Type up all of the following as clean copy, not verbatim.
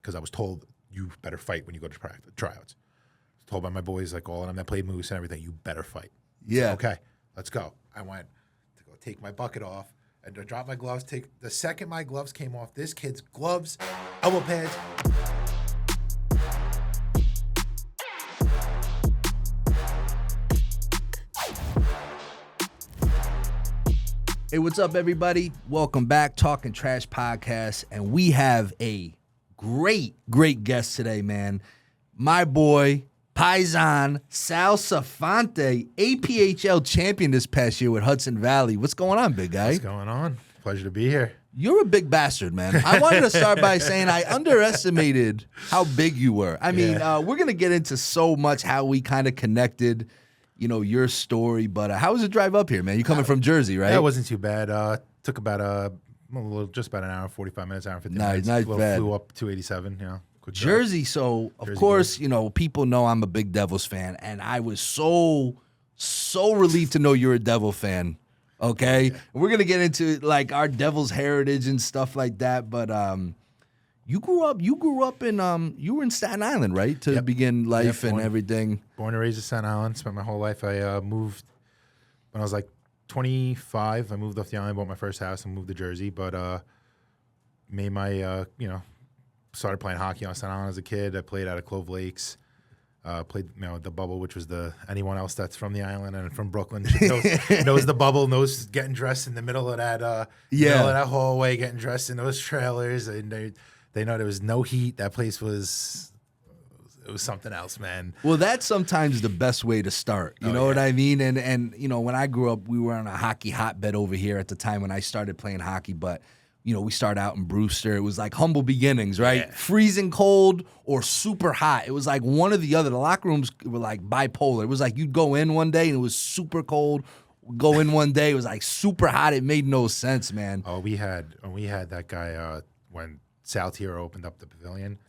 because I was told you better fight when you go to tryouts. I was told by my boys, like all of them that played moose and everything, you better fight. Yeah. So, okay, let's go. I went to go take my bucket off and to drop my gloves. The second my gloves came off, this kid's gloves, elbow pads. Hey, what's up, everybody? Welcome back, Talking Trash Podcast, and we have a great guest today, man. My boy, Paisan, Sal Safonte, APHL champion this past year with Hudson Valley. What's going on, big guy? What's going on? Pleasure to be here. You're a big bastard, man. I wanted to start by saying I underestimated how big you were. I mean, we're going to get into so much how we kind of connected, you know, your story, but how was the drive up here, man? You coming from Jersey, right? Yeah, it wasn't too bad. Took about just about an hour, 45 minutes, hour and 50 minutes. Nice, bad. Flew up 287, you know. Jersey, so of course, you know, people know I'm a big Devils fan, and I was so relieved to know you're a Devil fan. Okay, yeah. We're gonna get into like our Devils heritage and stuff like that, but you grew up in you were in Staten Island, right, to begin life and everything. Born and raised in Staten Island. Spent my whole life. I moved when I was like 25. I moved off the island, bought my first house, and moved to Jersey. But made my started playing hockey on Staten Island as a kid. I played out of Clove Lakes. Played the bubble, which was anyone else that's from the island and from Brooklyn knows the bubble, knows getting dressed in the middle of that middle of that hallway, getting dressed in those trailers, and they know there was no heat. That place was something else, man. Well, that's sometimes the best way to start. You know what I mean? And you know, when I grew up, we were on a hockey hotbed over here at the time when I started playing hockey, but you know, we started out in Brewster. It was like humble beginnings, right? Yeah. Freezing cold or super hot. It was like one or the other. The locker rooms were like bipolar. It was like you'd go in one day and it was super cold. Go in one day, it was like super hot. It made no sense, man. Oh, we had that guy when Sal opened up the pavilion.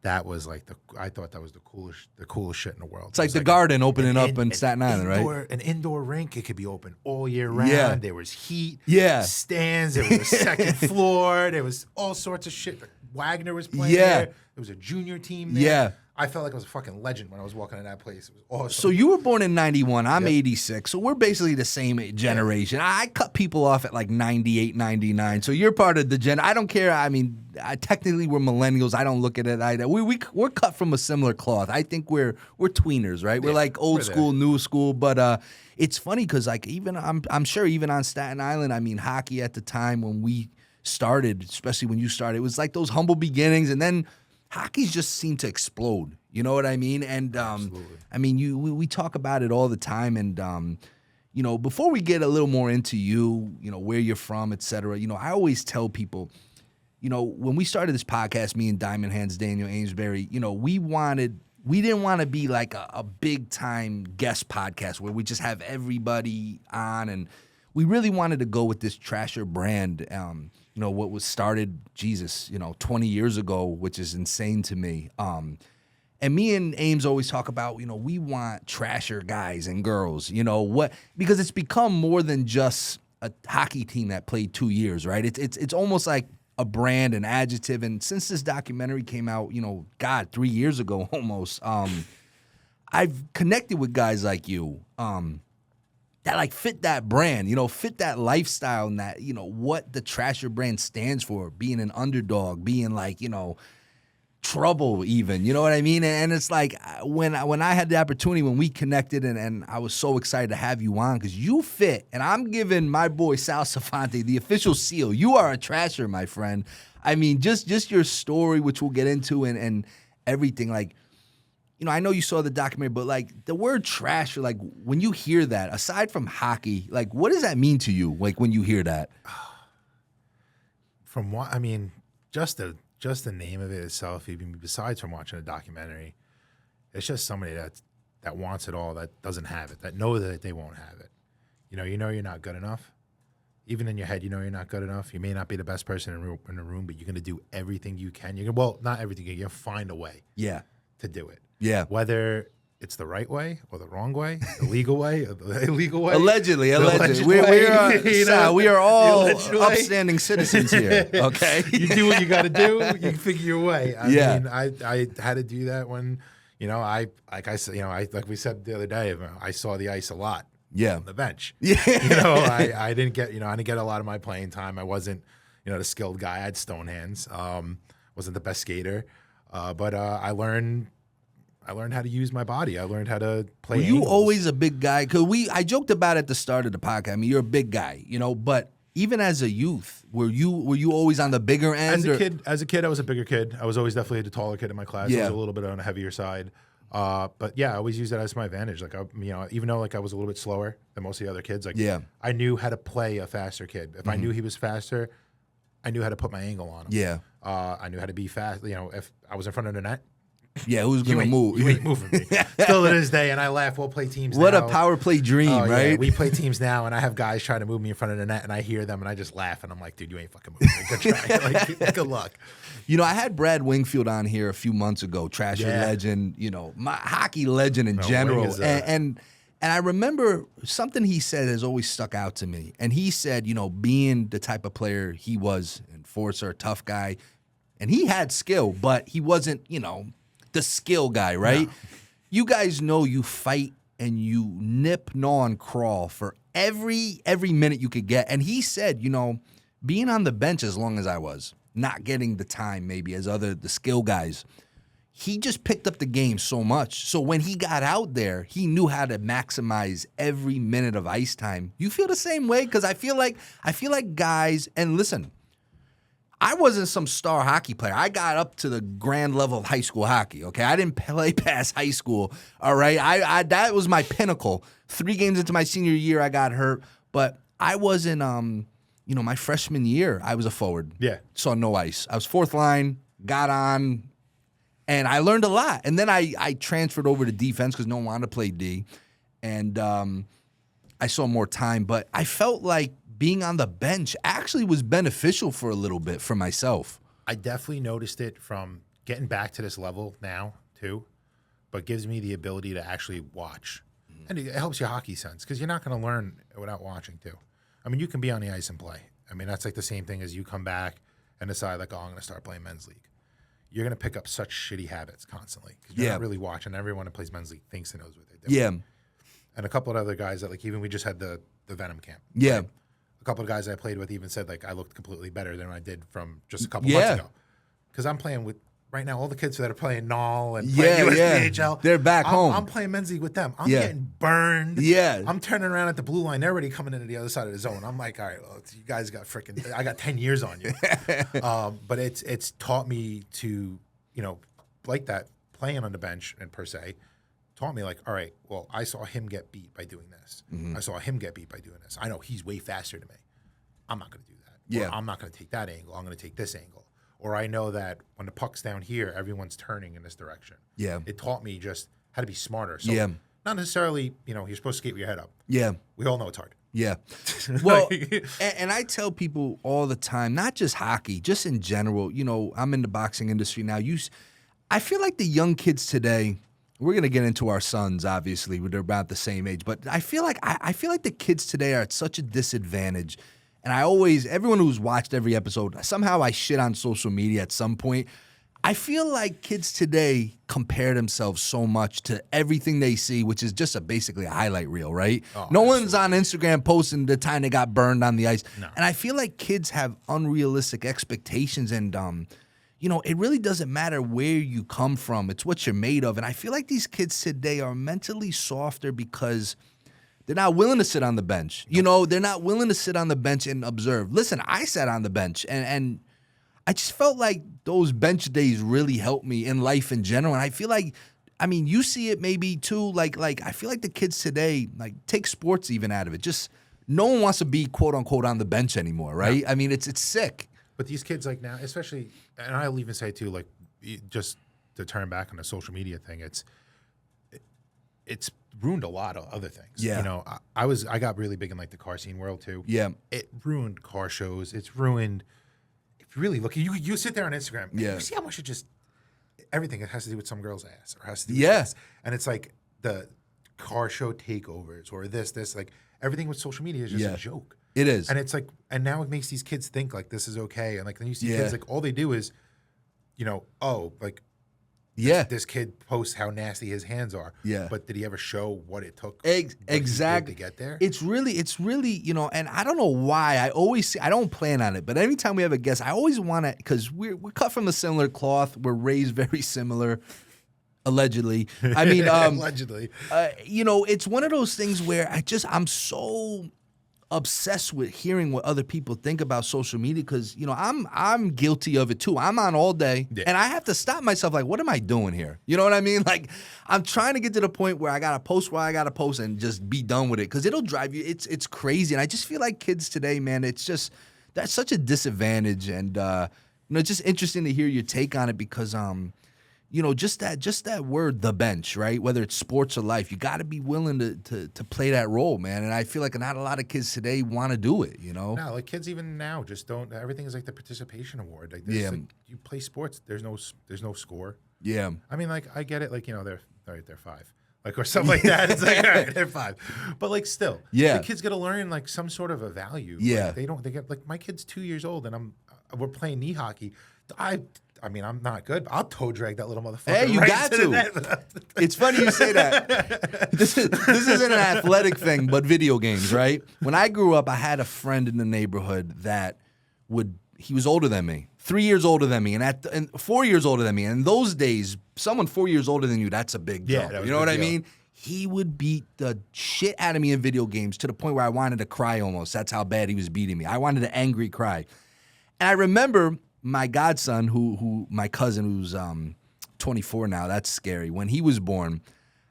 That was like I thought that was the coolest shit in the world. It's like the Garden opening up in Staten Island, right? An indoor rink, it could be open all year round. Yeah. There was heat, stands, there was a second floor, there was all sorts of shit. Wagner was playing there. There was a junior team there. Yeah. I felt like I was a fucking legend when I was walking in that place. It was awesome. So you were born in 91. I'm 86. So we're basically the same generation. Yeah. I cut people off at like 98, 99. So you're part of the gen. I don't care. I mean, technically we're millennials. I don't look at it either. We're cut from a similar cloth. I think we're tweeners, right? We're like old school, new school. But it's funny because like even I'm sure even on Staten Island, I mean, hockey at the time when we started, especially when you started, it was like those humble beginnings, and then hockey's just seemed to explode. You know what I mean? And I mean, we talk about it all the time. And you know, before we get a little more into you know, where you're from, et cetera, you know, I always tell people, you know, when we started this podcast, me and Diamond Hands Daniel Amesbury, you know, we didn't want to be like a big time guest podcast where we just have everybody on, and we really wanted to go with this Trasher brand. You know, what was started, 20 years ago, which is insane to me. And me and Ames always talk about, you know, we want Trasher guys and girls, you know, because it's become more than just a hockey team that played 2 years, right? It's almost like a brand, an adjective. And since this documentary came out, you know, 3 years ago almost, I've connected with guys like you, that like fit that brand, you know, fit that lifestyle, and that, you know, what the Trasher brand stands for, being an underdog, being like, you know, trouble even, you know what I mean? And it's like when I had the opportunity, when we connected, and I was so excited to have you on because you fit, and I'm giving my boy Sal Safonte the official seal. You are a Trasher, my friend. I mean, just your story, which we'll get into, and everything, like, you know, I know you saw the documentary, but like the word Trasher, like when you hear that, aside from hockey, like what does that mean to you? Like when you hear that? From what I mean, just the name of it itself, even besides from watching a documentary, it's just somebody that wants it all, that doesn't have it, that knows that they won't have it. You know you're not good enough. Even in your head, you know you're not good enough. You may not be the best person in the room, but you're going to do everything you can. Well, not everything. You'll find a way. Yeah. To do it. Yeah. Whether it's the right way or the wrong way, the legal way or the illegal way. Allegedly. We are all upstanding citizens here. Okay, you do what you got to do. You figure your way. I mean, I had to do that when, like we said the other day, I saw the ice a lot. Yeah, on the bench. Yeah, I didn't get a lot of my playing time. I wasn't the skilled guy. I had stone hands. Wasn't the best skater, but I learned how to use my body. I learned how to play. Were you always a big guy? Because I joked about it at the start of the podcast. I mean, you're a big guy, but even as a youth, were you always on the bigger end? As a kid, I was a bigger kid. I was always definitely the taller kid in my class. I was a little bit on the heavier side. But yeah, I always used that as my advantage. Like, even though I was a little bit slower than most of the other kids, I knew how to play a faster kid. If I knew he was faster, I knew how to put my angle on him. Yeah. I knew how to be fast. If I was in front of the net, who's going to move? You ain't moving me. Still to this day, and I laugh. We'll play teams now. What a power play dream, right? Yeah. We play teams now, and I have guys trying to move me in front of the net, and I hear them, and I just laugh, and I'm like, dude, you ain't fucking moving me. Good try. Good luck. I had Brad Wingfield on here a few months ago, Trasher legend, my hockey legend in general. And I remember something he said has always stuck out to me. And he said, being the type of player he was, enforcer, tough guy, and he had skill, but he wasn't, the skill guy, right? No. You guys know you fight and you nip, gnaw, and crawl for every minute you could get. And he said, being on the bench as long as I was, not getting the time maybe as the skill guys, he just picked up the game so much. So when he got out there, he knew how to maximize every minute of ice time. You feel the same way? Because I feel like guys, and listen, I wasn't some star hockey player. I got up to the grand level of high school hockey, okay? I didn't play past high school, all right? I that was my pinnacle. 3 games into my senior year, I got hurt. But I wasn't, my freshman year, I was a forward. Yeah. Saw no ice. I was 4th line, got on, and I learned a lot. And then I transferred over to defense because no one wanted to play D. And I saw more time. But I felt like being on the bench actually was beneficial for a little bit for myself. I definitely noticed it from getting back to this level now, too, but gives me the ability to actually watch. And it helps your hockey sense because you're not going to learn without watching, too. I mean, you can be on the ice and play. I mean, that's like the same thing as you come back and decide, like, I'm going to start playing men's league. You're going to pick up such shitty habits constantly because you're not really watching. Everyone that plays men's league thinks they knows what they're doing. Yeah. And a couple of other guys that, even we just had the Venom camp. Yeah. Right? A couple of guys I played with even said, I looked completely better than I did from just a couple months ago. Because I'm playing with, right now, all the kids that are playing NOL and playing USPHL. They're back home. I'm playing men's league with them. I'm getting burned. Yeah. I'm turning around at the blue line. They're already coming into the other side of the zone. I'm like, all right, well, you guys got I got 10 years on you. But it's taught me to, like that, playing on the bench and per se, taught me all right, well, I saw him get beat by doing this. I saw him get beat by doing this. I know he's way faster than me. I'm not going to do that. Yeah. Or I'm not going to take that angle. I'm going to take this angle. Or I know that when the puck's down here, everyone's turning in this direction. Yeah. It taught me just how to be smarter. So not necessarily, you're supposed to skate with your head up. Yeah. We all know it's hard. Yeah. Well, and I tell people all the time, not just hockey, just in general, I'm in the boxing industry now. I feel like the young kids today, we're going to get into our sons, obviously. They're about the same age. But I feel like the kids today are at such a disadvantage. And everyone who's watched every episode, somehow I shit on social media at some point. I feel like kids today compare themselves so much to everything they see, which is just basically a highlight reel, right? Oh, no one's on Instagram posting the time they got burned on the ice. No. And I feel like kids have unrealistic expectations and it really doesn't matter where you come from. It's what you're made of. And I feel like these kids today are mentally softer because they're not willing to sit on the bench. They're not willing to sit on the bench and observe. Listen, I sat on the bench and I just felt like those bench days really helped me in life in general. And I feel like, you see it maybe too. Like I feel like the kids today, take sports even out of it. Just no one wants to be quote unquote on the bench anymore, right? No. It's sick. But these kids now, especially, and I'll even say too, just to turn back on the social media thing, it's ruined a lot of other things. Yeah. I got really big in the car scene world too. Yeah. It ruined car shows. It's ruined. If you really look, you sit there on Instagram. And you see how much everything has to do with some girl's ass or has to do with this. And it's the car show takeovers or this like everything with social media is just a joke. It is. And it's like, and now it makes these kids think like this is okay. And like then you see Yeah. kids like all they do is, you know, oh, like this kid posts how nasty his hands are. Yeah. But did he ever show what it took exactly to get there? It's really, you know, and I don't know why. I don't plan on it, but anytime we have a guest, I always want to, because we're cut from a similar cloth. We're raised very similar. Allegedly. I mean, allegedly. You know, it's one of those things where I'm so obsessed with hearing what other people think about social media because, you know, I'm guilty of it too. I'm on all day and I have to stop myself like, what am I doing here? You know what I mean? Like, I'm trying to get to the point where I got to post where I got to post and just be done with it because it'll drive you. It's crazy. And I just feel like kids today, man, it's just, that's such a disadvantage. And, you know, it's just interesting to hear your take on it because, you know, just that word, the bench, right? Whether it's sports or life, you got to be willing to play that role, man. And I feel like not a lot of kids today want to do it, you know? No, like kids even now just don't. Everything is like the participation award. Like, like you play sports, there's no score. Yeah. I mean, like I get it. Like, you know, they're 5, like or something like that. It's like all right, they're 5, but like still, the kids got to learn like some sort of a value. Yeah. Like, they get like my kid's 2 years old and we're playing knee hockey. I mean, I'm not good, but I'll toe drag that little motherfucker. Hey, you right got to. It's funny you say that. This isn't an athletic thing, but video games, right? When I grew up, I had a friend in the neighborhood that he was older than me, 3 years older than me, and 4 years older than me. And in those days, someone 4 years older than you, that's a big jump. You know what I mean? He would beat the shit out of me in video games to the point where I wanted to cry almost. That's how bad he was beating me. I wanted to angry cry. And I remember my godson, who my cousin, who's 24 now, that's scary. When he was born,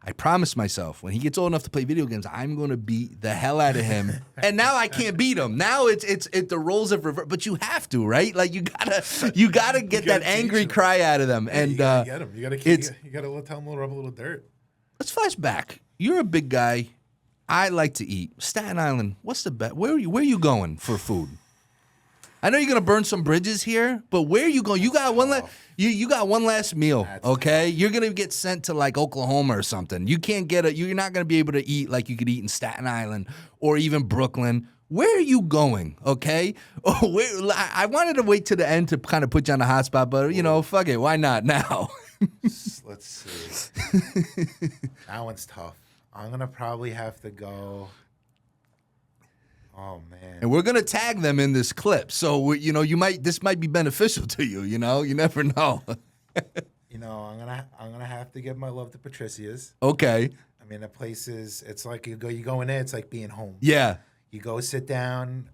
I promised myself when he gets old enough to play video games, I'm going to beat the hell out of him. And now I can't beat him. Now it's the roles have reversed. But you have to, right? Like you gotta get that angry cry out of them. And you gotta get him. You gotta tell him to rub a little dirt. Let's flash back. You're a big guy. I like to eat. Staten Island. What's the best? Where are you going for food? I know you're gonna burn some bridges here, but where are you going? You got one you got one last meal, okay? You're gonna get sent to like Oklahoma or something. You can't get you're not gonna be able to eat like you could eat in Staten Island or even Brooklyn. Where are you going? Okay? I wanted to wait to the end to kind of put you on the hot spot, but you know, fuck it, why not now? Let's see. That one's tough. I'm gonna probably have to go. Oh man! And we're gonna tag them in this clip, so you know this might be beneficial to you. You know, you never know. You know, I'm gonna have to give my love to Patricia's. Okay. I mean, the place is. It's like you go in there. It's like being home. Yeah. You go sit down.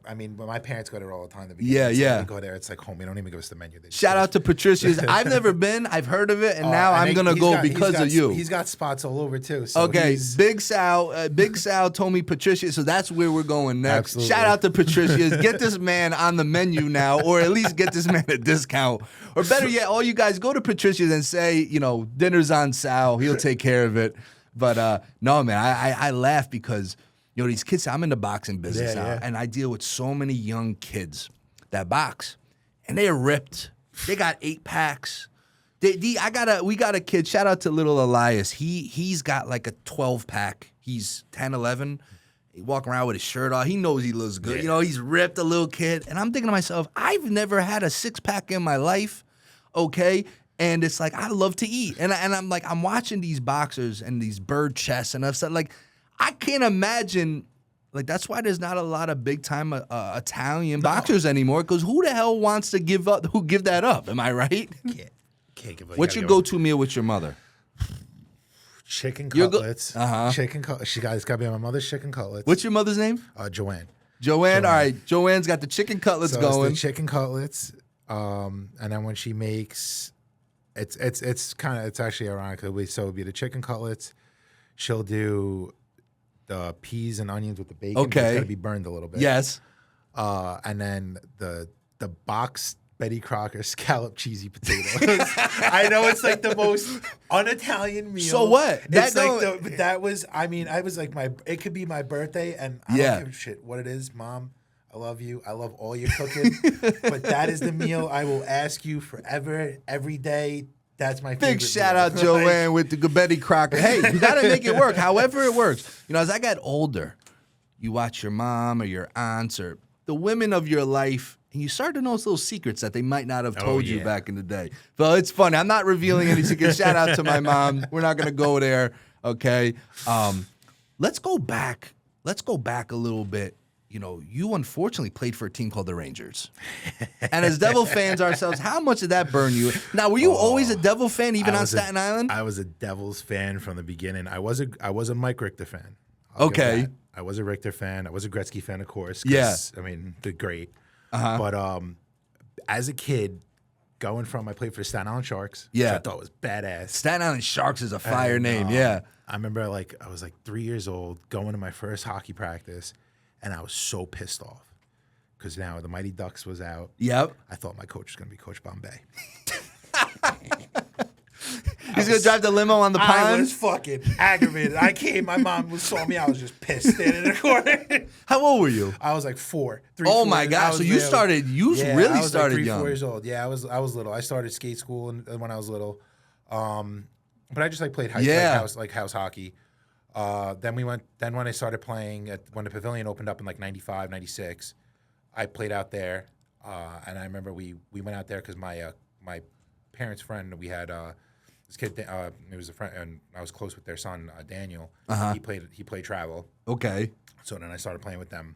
I mean, my parents go there all the time. Yeah. We go there. It's like home. You don't even give us the menu. Shout out to Patricia's. I've never been. I've heard of it, and now I'm gonna go because of you. He's got spots all over too. So okay, Big Sal told me Patricia, so that's where we're going next. Absolutely. Shout out to Patricia's. Get this man on the menu now, or at least get this man a discount. Or better yet, all you guys go to Patricia's and say, you know, dinner's on Sal. He'll take care of it. But no, man, I laugh because. You know, these kids, I'm in the boxing business now, and I deal with so many young kids that box, and they're ripped. They got 8-packs. We got a kid, shout out to little Elias. He's got like a 12-pack. He's 10, 11. He walking around with his shirt off. He knows he looks good. Yeah. You know, he's ripped, a little kid. And I'm thinking to myself, I've never had a 6-pack in my life, okay? And it's like, I love to eat. And I'm like, I'm watching these boxers and these bird chests and stuff like, I can't imagine, like, that's why there's not a lot of big-time Italian boxers anymore, because who the hell wants to give that up? Am I right? Can't give up. What's your go-to meal with your mother? Chicken cutlets. Chicken cutlets. It's got to be my mother's chicken cutlets. What's your mother's name? Joanne. Joanne, all right. Joanne's got the chicken cutlets going. It's the chicken cutlets, and then when she makes, it's actually ironic. So it would be the chicken cutlets. She'll do the peas and onions with the bacon. Okay. It's got to be burned a little bit. Yes. And then the boxed Betty Crocker scallop cheesy potatoes. I know it's like the most un-Italian meal. So what? That was like it could be my birthday, and I don't give a shit what it is, Mom. I love you. I love all your cooking. But that is the meal I will ask you forever, every day. That's my favorite Big shout out, meal. Joanne, with the Betty Crocker. Hey, you got to make it work, however it works. You know, as I got older, you watch your mom or your aunts or the women of your life, and you start to know those little secrets that they might not have told you back in the day. So it's funny. I'm not revealing any secrets. Shout out to my mom. We're not going to go there, okay? Let's go back. Let's go back a little bit. You know, you unfortunately played for a team called the Rangers. And as Devil fans ourselves, how much did that burn you? Now, were you always a Devil fan, even on Staten Island? I was a Devils fan from the beginning. I was a Mike Richter fan. Okay. I was a Richter fan. I was a Gretzky fan, of course. Yeah. I mean, they're great. But as a kid, going from, I played for the Staten Island Sharks, which I thought was badass. Staten Island Sharks is a fire name, yeah. I remember, I was 3 years old, going to my first hockey practice, and I was so pissed off because now the Mighty Ducks was out. Yep. I thought my coach was going to be Coach Bombay. He's going to drive the limo on the pond? I was fucking aggravated. My mom saw me. I was just pissed standing in the corner. How old were you? I was like 4. Oh, my God. So you started, really started young. 4 years old. Yeah, I was little. I started skate school when I was little. But I just played house hockey. Then when I started playing when the pavilion opened up in 95, 96, I played out there. And I remember we went out there because my parents' friend, we had this kid. It was a friend, and I was close with their son, Daniel. He played travel. Okay. So then I started playing with them.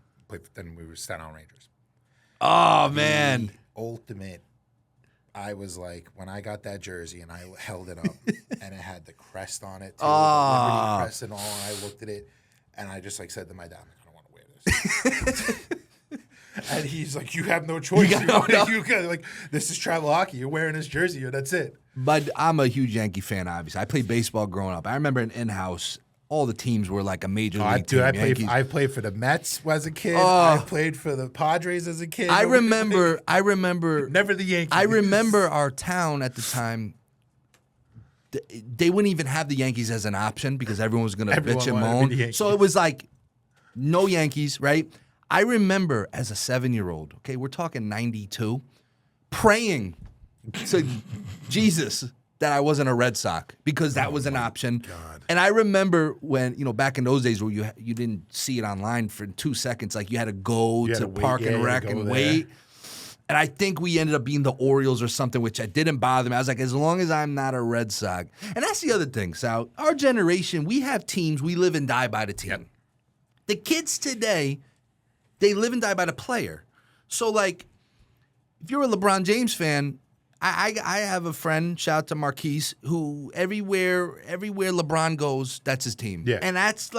Then we were Staten Island Rangers. Oh man! Ultimate. I was like, when I got that jersey and I held it up, and it had the crest on it, too, the Liberty crest and all. And I looked at it, and I just said to my dad, I don't want to wear this. And he's like, you have no choice. This is travel hockey. You're wearing this jersey, and that's it. But I'm a huge Yankee fan, obviously. I played baseball growing up. I remember in-house, all the teams were like a major league team. I played for the Mets as a kid. I played for the Padres as a kid. I remember. Never the Yankees. I remember our town at the time. They wouldn't even have the Yankees as an option because everyone was going to bitch and moan. So it was like, no Yankees, right? I remember as a 7-year-old, okay, we're talking 92, praying to Jesus that I wasn't a Red Sox because that was an option. God. And I remember when, back in those days where you didn't see it online for 2 seconds, you had to go to Park and Rec and wait. And I think we ended up being the Orioles or something, which didn't bother me. I was like, as long as I'm not a Red Sox. And that's the other thing, Sal. Our generation, we have teams, we live and die by the team. Yep. The kids today, they live and die by the player. So, if you're a LeBron James fan, I have a friend, shout out to Marquise, who everywhere LeBron goes, that's his team. Yeah. And that's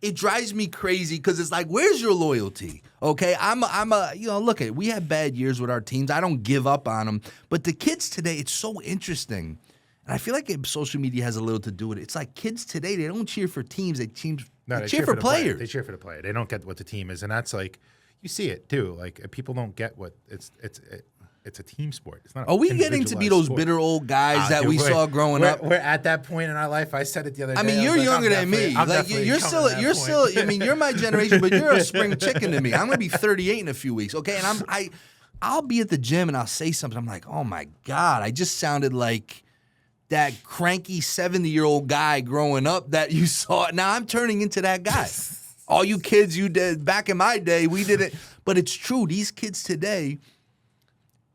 it drives me crazy because it's where's your loyalty? Okay, look at it. We have bad years with our teams. I don't give up on them. But the kids today, it's so interesting. And I feel like social media has a little to do with it. It's kids today, they don't cheer for teams. They cheer for players. They cheer for the player. They don't get what the team is. And that's you see it too. People don't get what it's a team sport. It's not. Are we getting to be those bitter old guys that we saw growing up? We're at that point in our life. I said it the other day. I mean, you're younger than me. You're still. I mean, you're my generation, but you're a spring chicken to me. I'm gonna be 38 in a few weeks. Okay, and I'll be at the gym and I'll say something. I'm like, oh my God, I just sounded like that cranky 70-year-old guy growing up that you saw. Now I'm turning into that guy. All you kids you did back in my day, we did it. But it's true. These kids today,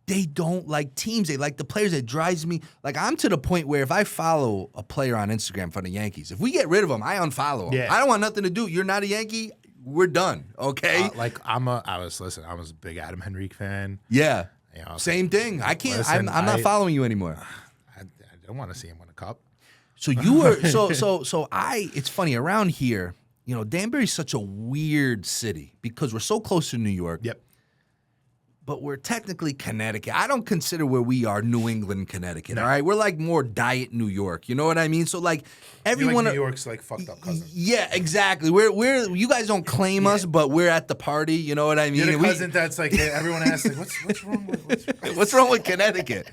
they don't like teams. They like the players. It drives me. I'm to the point where if I follow a player on Instagram for the Yankees, if we get rid of them, I unfollow him. Yeah. I don't want nothing to do. You're not a Yankee. We're done. Okay. I was a big Adam Henrique fan. Yeah. Same thing. I can't. I'm not following you anymore. I don't want to see him win a cup. So you were it's funny around here, Danbury's such a weird city because we're so close to New York. Yep. But we're technically Connecticut. I don't consider where we are New England, Connecticut. No. All right, we're more diet New York. You know what I mean? So everyone, New York's fucked up cousin. Yeah, exactly. We're you guys don't claim us, but we're at the party. You know what I mean? You're the cousin that's everyone asks what's wrong with what's wrong with Connecticut?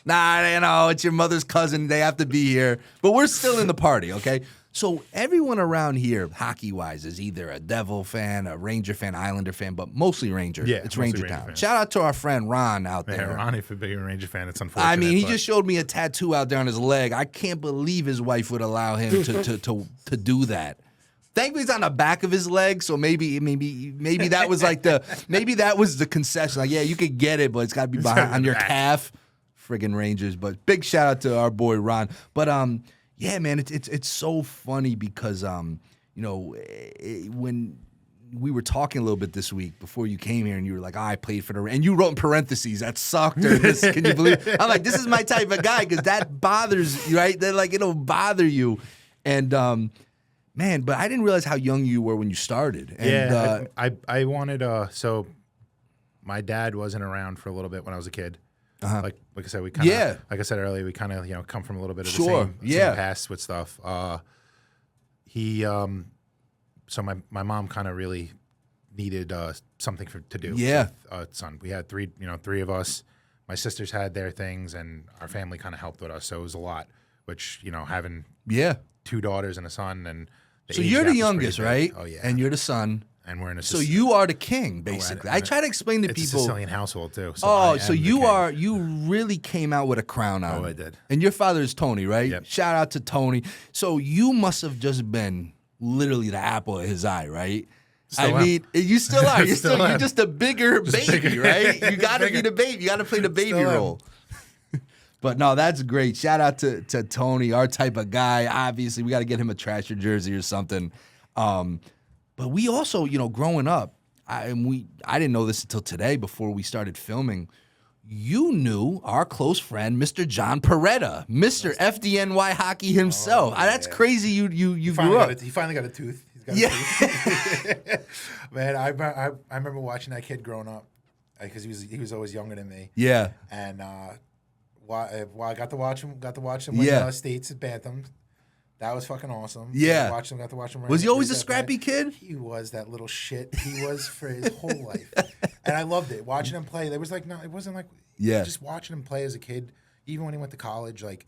Nah, it's your mother's cousin. They have to be here, but we're still in the party. Okay. So everyone around here, hockey-wise, is either a Devil fan, a Ranger fan, Islander fan, but mostly Ranger. Yeah, it's mostly Ranger Town. fans. Shout out to our friend Ron out there. Yeah, Ron, if you're a big Ranger fan, it's unfortunate. I mean, he just showed me a tattoo out there on his leg. I can't believe his wife would allow him to do that. Thankfully, it's on the back of his leg, so maybe that was like the concession. Like, yeah, you could get it, but it's got to be behind on your calf. Friggin' Rangers, but big shout out to our boy Ron. But yeah, man, it's so funny because when we were talking a little bit this week before you came here, and you were like, I played for the, and you wrote in parentheses that sucked. Or this, can you believe? I'm like, this is my type of guy because that bothers you, right? That like it'll bother you, and man, but I didn't realize how young you were when you started. And, yeah, I wanted so my dad wasn't around for a little bit when I was a kid. Like I said, we kind of like I said earlier, we kind of come from a little bit of the same past with stuff. So my mom kind of really needed something to do. Yeah, with, son, we had three of us. My sisters had their things, and our family kind of helped with us. So it was a lot. Which having two daughters and a son, and so you're the youngest, right? Oh yeah, and you're the son. And we're in a so you are the king, basically. I try to explain to people. It's a Sicilian household too. So so you really came out with a crown on. Oh, I did. And your father is Tony, right? Yep. Shout out to Tony. So you must have just been literally the apple of his eye, right? Still I mean, you still are. You're just a bigger baby, bigger. right? You got to be the baby. You got to play the baby role. But no, that's great. Shout out to Tony, our type of guy. Obviously, we got to get him a Trasher jersey or something. But we also, growing up, I didn't know this until today before we started filming. You knew our close friend, Mr. John Peretta, Mr. FDNY hockey himself. Oh, yeah. That's crazy. You grew up. He finally got a tooth. He's got a tooth. Man, I remember watching that kid growing up because he was always younger than me. Yeah. And I got to watch him. Win states at Bantam. That was fucking awesome. Yeah. Got to watch him. Was he always a scrappy kid? He was that little shit. He was for his whole life. And I loved it. Watching him play, there was like, no, it wasn't like, just watching him play as a kid, even when he went to college, like,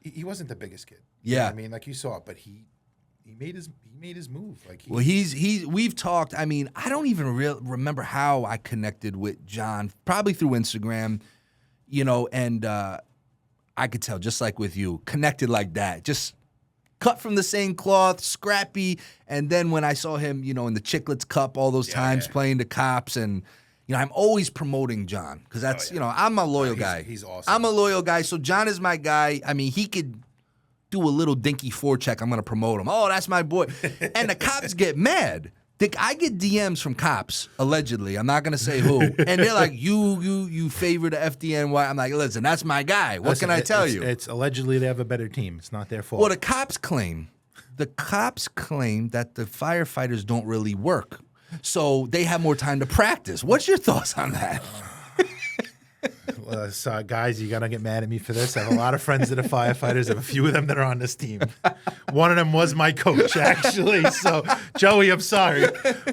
he wasn't the biggest kid. Yeah. You know what I mean, like you saw it, but he made his move. Like, we've talked, I mean, I don't even remember how I connected with John, probably through Instagram, and I could tell, just like with you, connected like that, just cut from the same cloth, scrappy. And then when I saw him, in the Chicklets Cup all those times playing the cops, and I'm always promoting John because that's I'm a loyal guy. He's awesome. I'm a loyal guy, so John is my guy. I mean, he could do a little dinky forecheck. I'm gonna promote him. Oh, that's my boy. And the cops get mad. I get DMs from cops, allegedly. I'm not gonna say who, and they're like, "You favor the FDNY." I'm like, "Listen, that's my guy. What can I tell you?" It's allegedly they have a better team. It's not their fault. Well, the cops claim that the firefighters don't really work, so they have more time to practice. What's your thoughts on that? So guys, you gotta get mad at me for this. I have a lot of friends that are firefighters. I have a few of them that are on this team. One of them was my coach, actually. So, Joey, I'm sorry,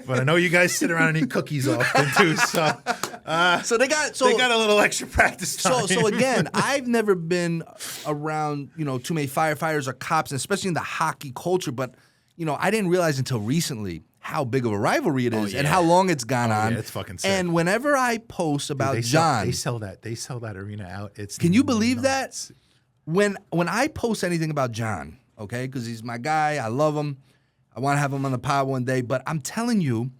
but I know you guys sit around and eat cookies often too. So they got a little extra practice time. So again, I've never been around too many firefighters or cops, especially in the hockey culture. But I didn't realize until recently how big of a rivalry it is and how long it's gone on. Yeah, it's fucking sick. And whenever I post about John, they sell that arena out. Can you believe that? When I post anything about John, okay, because he's my guy, I love him, I want to have him on the pod one day, but I'm telling you,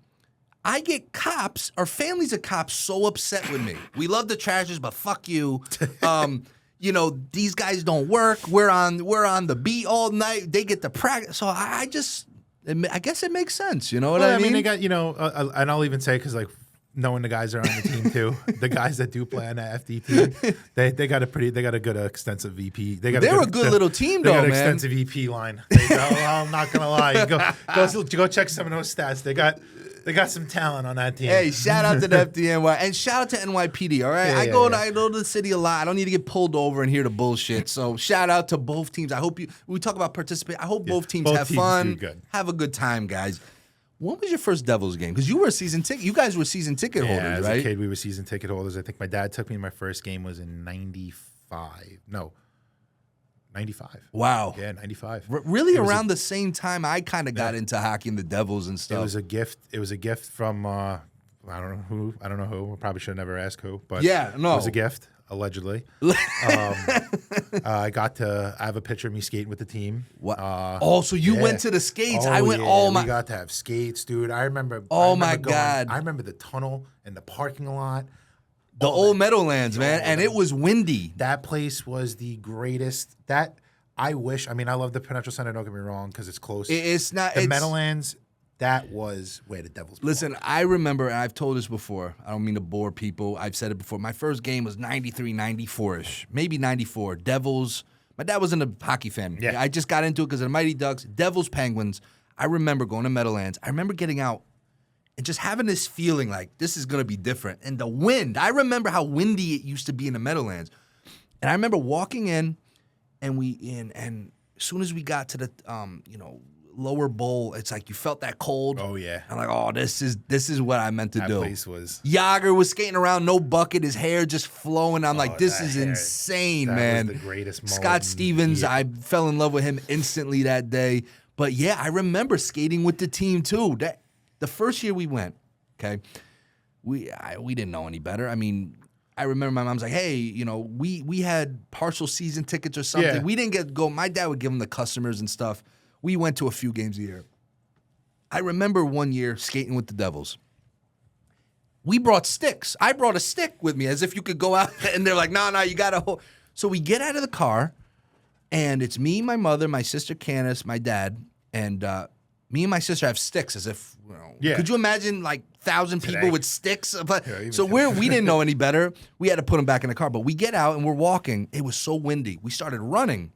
I get cops or families of cops so upset with me. We love the Trashers, but fuck you. These guys don't work. We're on the beat all night. They get the practice. So I guess it makes sense. You know what I mean? They got, and I'll even say, because like knowing the guys are on the team too, the guys that do play on the FD team, they got a good extensive VP. They're a good little team, though, man. They got an extensive EP line. I'm not gonna lie. Go check some of those stats. They got some talent on that team. Hey, shout out to the FDNY and shout out to NYPD. All right, I go to the city a lot. I don't need to get pulled over and hear the bullshit. So shout out to both teams. I hope we talk about participate. I hope both teams have fun, have a good time, guys. When was your first Devils game? Because you were a season ticket. You guys were season ticket holders, as right? As a kid, we were season ticket holders. I think my dad took me. My first game was in '95. No, 95. Wow. Yeah, 95. Really around the same time I kind of got into hockey and the Devils and stuff. It was a gift. It was a gift from I don't know who. I don't know who. I probably should never ask who. But yeah, no, it was a gift allegedly. I have a picture of me skating with the team. What? So you went to the skates? I went. Yeah, oh my! We got to have skates, dude. I remember. My God! I remember the tunnel and the parking lot. The old Meadowlands, man, and it was windy. That place was the greatest. That I wish. I mean, I love the Prudential Center. Don't get me wrong, because it's close. It's not the Meadowlands. That was where the Devils belong. Listen, I remember, and I've told this before. I don't mean to bore people. I've said it before. My first game was 93, 94-ish, maybe 94. Devils. My dad wasn't a hockey fan. Yeah. I just got into it because of the Mighty Ducks. Devils, Penguins. I remember going to Meadowlands. I remember getting out and just having this feeling like this is going to be different. And the wind. I remember how windy it used to be in the Meadowlands. And I remember walking in, and as soon as we got to the lower bowl, it's like you felt that cold. Oh yeah. I'm like, oh, this is what I meant to do. That place was. Yager was skating around, no bucket, his hair just flowing. I'm like, this is insane, man. That was the greatest moment. Scott Stevens, I fell in love with him instantly that day. But yeah, I remember skating with the team too. The first year we went, okay, we didn't know any better. I mean, I remember my mom's like, hey, we had partial season tickets or something. Yeah. We didn't get to go. My dad would give them the customers and stuff. We went to a few games a year. I remember one year skating with the Devils. We brought sticks. I brought a stick with me as if you could go out, and they're like, no, you got to. So we get out of the car, and it's me, my mother, my sister Candace, my dad, and me and my sister have sticks as if, Yeah. Could you imagine like 1,000 people with sticks? Yeah, So we didn't know any better. We had to put them back in the car. But we get out, and we're walking. It was so windy. We started running.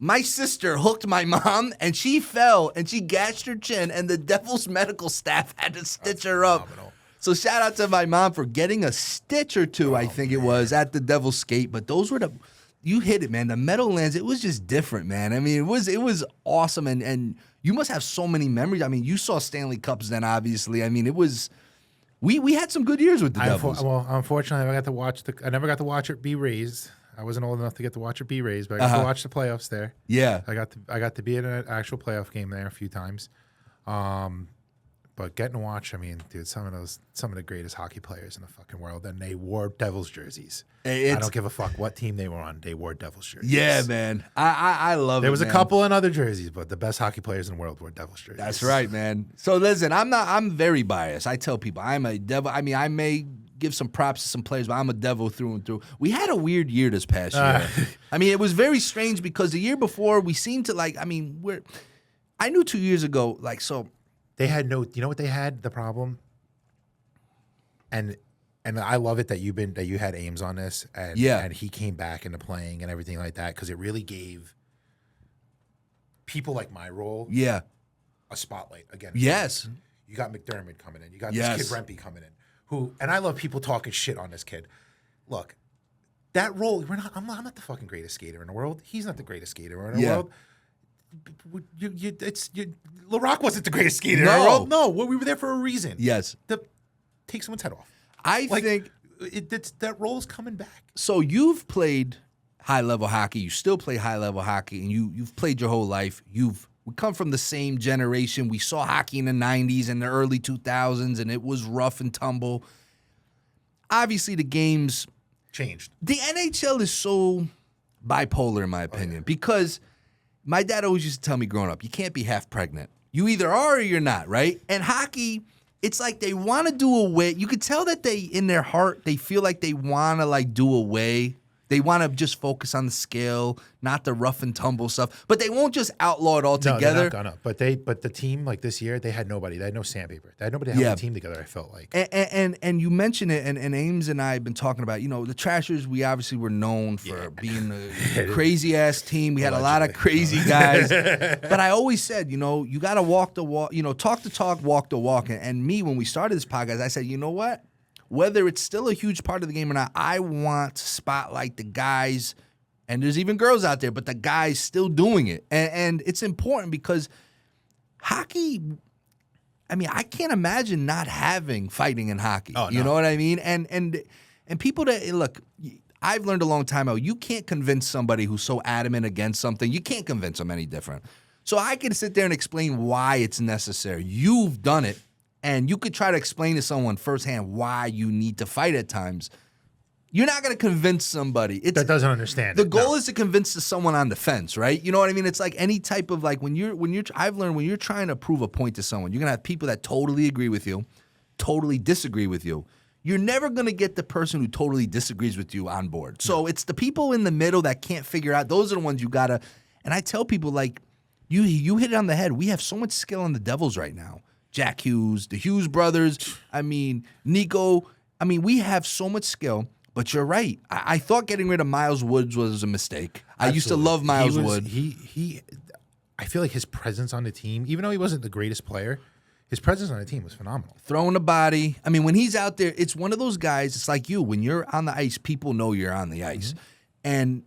My sister hooked my mom, and she fell, and she gashed her chin, and the Devils medical staff had to stitch her up. Phenomenal. So shout out to my mom for getting a stitch or two, I think it was, at the Devils skate. But those were you hit it, man. The Meadowlands, it was just different, man. I mean, it was awesome, and you must have so many memories. I mean, you saw Stanley Cups then, obviously. I mean, it was we had some good years with the Devils. Well, unfortunately, I never got to watch it be raised. I wasn't old enough to get to watch it be raised, but I got to watch the playoffs there. Yeah, I got to be in an actual playoff game there a few times. But getting to watch, I mean, dude, some of the greatest hockey players in the fucking world, and they wore Devils jerseys. I don't give a fuck what team they were on; they wore Devils jerseys. Yeah, man, I love it. There was man. a couple in other jerseys, but the best hockey players in the world wore Devils jerseys. That's right, man. So listen, I'm very biased. I tell people I'm a Devil. I mean, I may give some props to some players, but I'm a Devil through and through. We had a weird year this past year. I mean, it was very strange because the year before we seemed to I knew 2 years ago, They had no. You know what they had? The problem. And I love it that you had Ames on this, and he came back into playing and everything like that, because it really gave people like my role a spotlight again. Yes. You got McDermott coming in. You got this kid Rempe coming in. And I love people talking shit on this kid. Look, that role, I'm not the fucking greatest skater in the world. He's not the greatest skater in the world. LaRock wasn't the greatest skater in the world. No, we were there for a reason. Yes. Take someone's head off. I think that role's coming back. So you've played high-level hockey. You still play high-level hockey, and you've played your whole life. We come from the same generation. We saw hockey in the 90s and the early 2000s, and it was rough and tumble. Obviously, the game's changed. The NHL is so bipolar, in my opinion, because my dad always used to tell me growing up, you can't be half pregnant. You either are or you're not, right? And hockey, it's like they want to do away. You could tell that in their heart, they feel like they want to do away. They want to just focus on the skill, not the rough and tumble stuff. But they won't just outlaw it altogether. No, they're not gonna. But the team, like this year, they had nobody. They had no sandpaper. They had nobody to hold the team together, I felt like. And you mentioned it, and Ames and I have been talking about, the Trashers, we obviously were known for being a crazy-ass team. We had a lot of crazy guys. But I always said, you got to walk the walk, talk the talk, walk the walk. And me, when we started this podcast, I said, you know what? Whether it's still a huge part of the game or not, I want to spotlight the guys, and there's even girls out there, but the guys still doing it. And it's important because hockey, I mean, I can't imagine not having fighting in hockey. Oh, no. You know what I mean? And people that, look, I've learned a long time ago, you can't convince somebody who's so adamant against something. You can't convince them any different. So I can sit there and explain why it's necessary. You've done it, and you could try to explain to someone firsthand why you need to fight at times. You're not going to convince somebody that doesn't understand. The goal is to convince someone on the fence, right? You know what I mean? It's like any type of like I've learned when you're trying to prove a point to someone, you're going to have people that totally agree with you, totally disagree with you. You're never going to get the person who totally disagrees with you on board. So it's the people in the middle that can't figure out. Those are the ones you got to, and I tell people like, you hit it on the head. We have so much skill on the Devils right now. Jack Hughes, the Hughes brothers, Nico. We have so much skill. But you're right. I thought getting rid of Miles Woods was a mistake. Absolutely. I used to love Miles Woods. I feel like his presence on the team, even though he wasn't the greatest player, his presence on the team was phenomenal. Throwing a body. When he's out there, it's one of those guys. It's like you. When you're on the ice, people know you're on the ice. Mm-hmm. And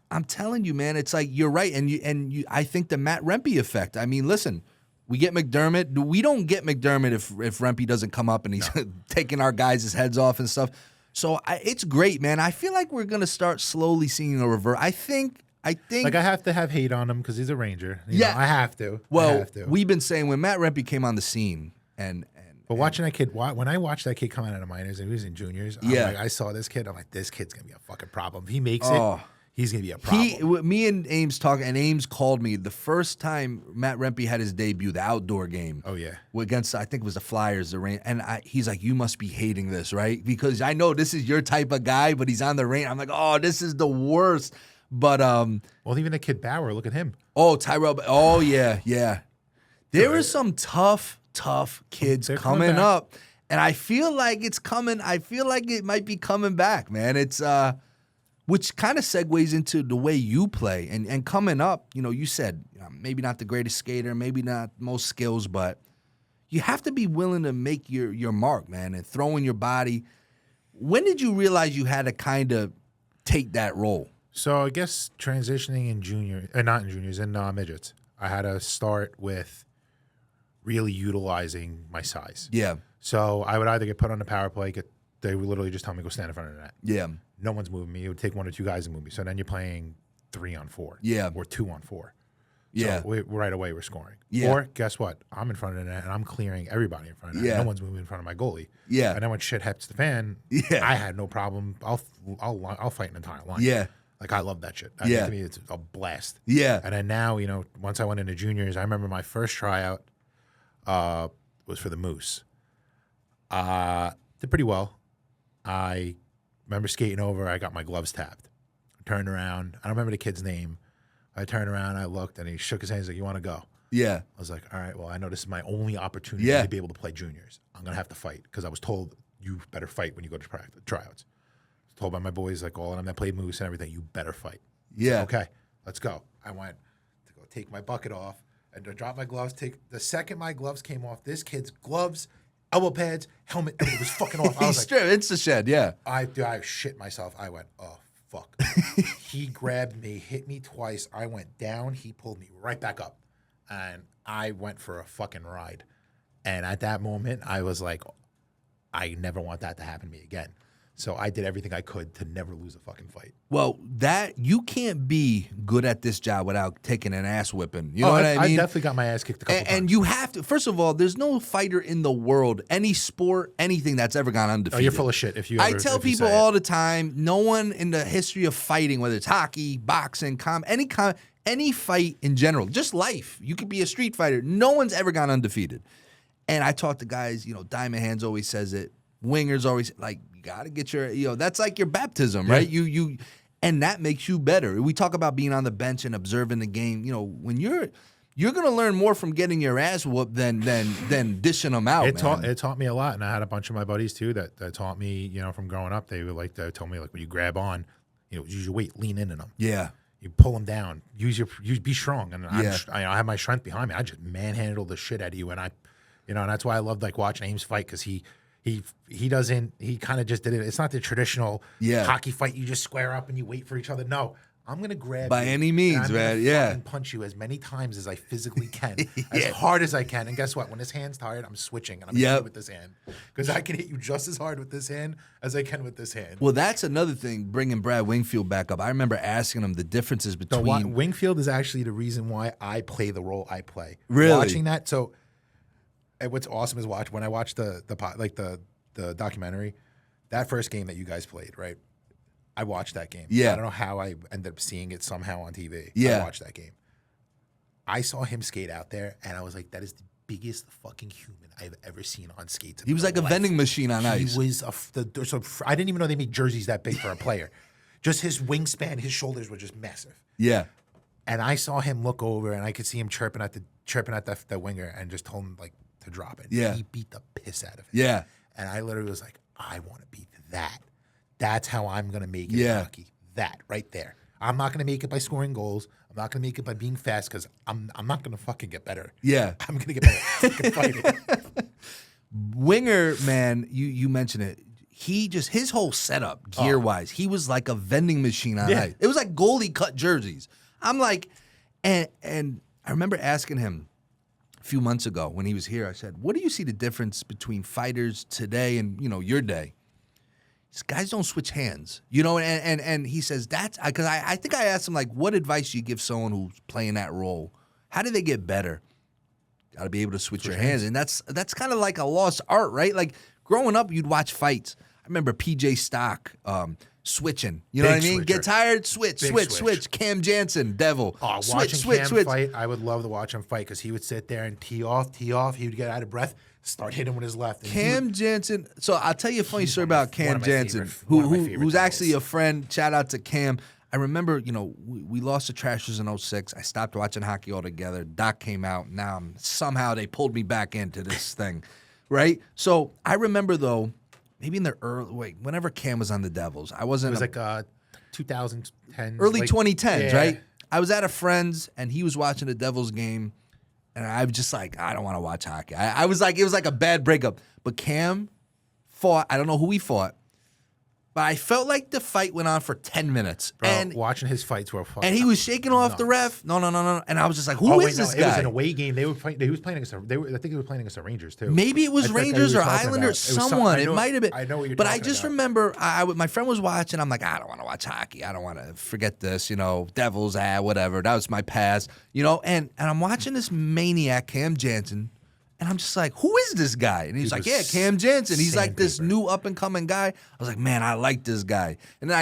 I'm telling you, man, it's like you're right. And I think the Matt Rempe effect. Listen, we get McDermott. We don't get McDermott if Rempe doesn't come up and he's taking our guys' heads off and stuff. So it's great, man. I feel like we're gonna start slowly seeing a reverse. I think. Like I have to have hate on him because he's a Ranger. You know, I have to. Well, we've been saying when Matt Rempe came on the scene, but watching that kid, when I watched that kid come out of the minors and he was in juniors, I saw this kid. I'm like, this kid's gonna be a fucking problem. If he makes it, he's gonna be a problem. Me and Ames talking, and Ames called me the first time Matt Rempe had his debut, the outdoor game. Oh yeah, against I think it was the Flyers, the rain, and he's like, you must be hating this, right? Because I know this is your type of guy, but he's on the rain. I'm like, oh, this is the worst. But well, even the kid Bauer, look at him. Oh, Tyrell. Oh yeah. There are some tough kids coming up, and I feel like it's coming. I feel like it might be coming back, man. It's which kind of segues into the way you play and coming up. You said maybe not the greatest skater, maybe not most skills, but you have to be willing to make your mark, man, and throw in your body. When did you realize you had to kind of take that role? So I guess transitioning in not in juniors, in midgets, I had to start with really utilizing my size. Yeah. So I would either get put on the power play, they would literally just tell me go stand in front of the net. Yeah. No one's moving me. It would take one or two guys to move me. So then you're playing 3-on-4. Yeah. Or 2-on-4. Yeah. So right away we're scoring. Yeah. Or guess what? I'm in front of the net and I'm clearing everybody in front of the net. Yeah. No one's moving in front of my goalie. Yeah. And then when shit hits the fan, I had no problem. I'll fight an entire line. Yeah. Like, I love that shit. To me, it's a blast. Yeah. And then now, once I went into juniors, I remember my first tryout was for the Moose. Did pretty well. I remember skating over. I got my gloves tapped. Turned around. I don't remember the kid's name. I turned around. I looked, and he shook his hand. He's like, you want to go? Yeah. I was like, all right, well, I know this is my only opportunity to be able to play juniors. I'm going to have to fight because I was told you better fight when you go to tryouts. Told by my boys, like all of them that played Moose and everything, you better fight. Yeah. Like, okay, let's go. I went to go take my bucket off and to drop my gloves. The second my gloves came off, this kid's gloves, elbow pads, helmet, everything was fucking off. I was like, it's a shed, yeah. I shit myself. I went, oh, fuck. He grabbed me, hit me twice. I went down. He pulled me right back up. And I went for a fucking ride. And at that moment, I was like, I never want that to happen to me again. So I did everything I could to never lose a fucking fight. Well, you can't be good at this job without taking an ass whipping. You know what I mean? I definitely got my ass kicked a couple times. And you have to. First of all, there's no fighter in the world, any sport, anything that's ever gone undefeated. Oh, you're full of shit. I tell people all the time, no one in the history of fighting, whether it's hockey, boxing, any fight in general, just life. You could be a street fighter. No one's ever gone undefeated. And I talk to guys, Diamond Hands always says it. Wingers always like, you got to get your, that's like your baptism, right? And that makes you better. We talk about being on the bench and observing the game. When you're going to learn more from getting your ass whooped than dishing them out. It taught me a lot. And I had a bunch of my buddies too that taught me, from growing up. They would like to tell me like when you grab on, use your weight, lean into them. Yeah. You pull them down. Be strong. And I have my strength behind me. I just manhandle the shit out of you. And and that's why I loved like watching Ames fight because he kind of just did it. It's not the traditional hockey fight. You just square up and you wait for each other. No, I'm gonna grab by you, any and means, I'm gonna man. Yeah. fucking punch you as many times as I physically can, as hard as I can. And guess what? When his hand's tired, I'm switching, and I'm hitting you with this hand because I can hit you just as hard with this hand as I can with this hand. Well, that's another thing. Bringing Brad Wingfield back up, I remember asking him the differences between Wingfield is actually the reason why I play the role I play. Really? Watching that, so and what's awesome is when I watched the documentary, that first game that you guys played, right? I watched that game. Yeah. I don't know how I ended up seeing it somehow on TV. Yeah. I watched that game. I saw him skate out there, and I was like, that is the biggest fucking human I've ever seen on skates. he was like a vending machine on ice. He was I didn't even know they made jerseys that big for a player. Just his wingspan, his shoulders were just massive. Yeah. And I saw him look over, and I could see him chirping at the winger, and just told him like to drop it. Yeah. He beat the piss out of him. Yeah. And I literally was like, I want to beat that. That's how I'm gonna make it Yeah. in hockey. That right there. I'm not gonna make it by scoring goals. I'm not gonna make it by being fast because I'm not gonna fucking get better. Yeah. I'm gonna get better at fucking fighting. Winger, man, you mentioned it. He just his whole setup, gear wise, he was like a vending machine on ice. It was like goalie cut jerseys. I'm like, and I remember asking him a few months ago when he was here. I said, "What do you see the difference between fighters today and your day?" These guys don't switch hands, and he says that's because I think I asked him like, what advice do you give someone who's playing that role? How do they get better? Got to be able to switch your hands, and that's kind of like a lost art, right? Like growing up, you'd watch fights. I remember PJ Stock switching. You know what I mean? Switcher. Get tired, switch. Cam Jansen, Devil. Oh, switch. watching Cam fight, I would love to watch him fight because he would sit there and tee off. He would get out of breath, start hitting with his left. And Cam Jansen. So I'll tell you a funny story about Cam Jansen, one of my favorite who's devils. actually a friend. Shout out to Cam. I remember, we lost the Trashers in 06. I stopped watching hockey altogether. Doc came out. Now somehow they pulled me back into this thing, right? So I remember though, maybe in the whenever Cam was on the Devils, I wasn't. It was like 2010, early 2010s, yeah. right? I was at a friend's and he was watching the Devils game, and I was just like, I don't want to watch hockey. I was like, it was like a bad breakup. But Cam fought. I don't know who he fought, but I felt like the fight went on for 10 minutes. Bro, and watching his fights were fucking. and he was shaking off the ref. No. And I was just like, who is this It guy? was an away game. He was playing against. I think he was playing against the Rangers too. Maybe it was I think Rangers I or was talking Islanders, about- someone. I know- It might have been. I know what you're But I talking just about. remember, my friend was watching. I'm like, I don't want to watch hockey. I don't want to forget this. Devils, whatever. That was my past. And I'm watching this maniac, Cam Jansen. And I'm just like, who is this guy? And he's like, yeah, Cam Jansen. He's like this new up-and-coming guy. I was like, man, I like this guy. And then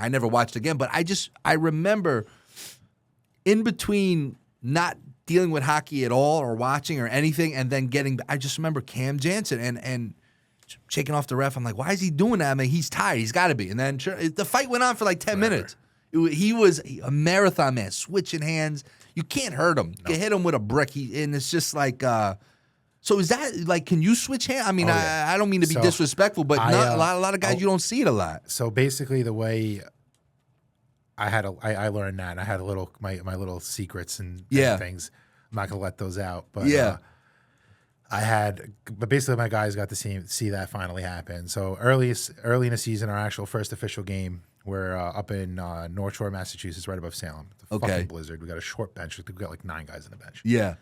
I never watched again. But I remember in between not dealing with hockey at all or watching or anything and then I just remember Cam Jansen and shaking off the ref. I'm like, why is he doing that? I mean, he's tired. He's got to be. And then the fight went on for like 10 minutes. He was a marathon man, switching hands. You can't hurt him. You can hit him with a brick. And it's just like... So is that like? Can you switch hands? I mean, I don't mean to be disrespectful, but not a lot of guys you don't see it a lot. So basically, the way I learned that, and I had my little secrets and things. I'm not gonna let those out, but but basically my guys got to see that finally happen. So early in the season, our actual first official game, we're up in North Shore, Massachusetts, right above Salem. It's a fucking blizzard. We got a short bench. We got like 9 guys on the bench. Yeah.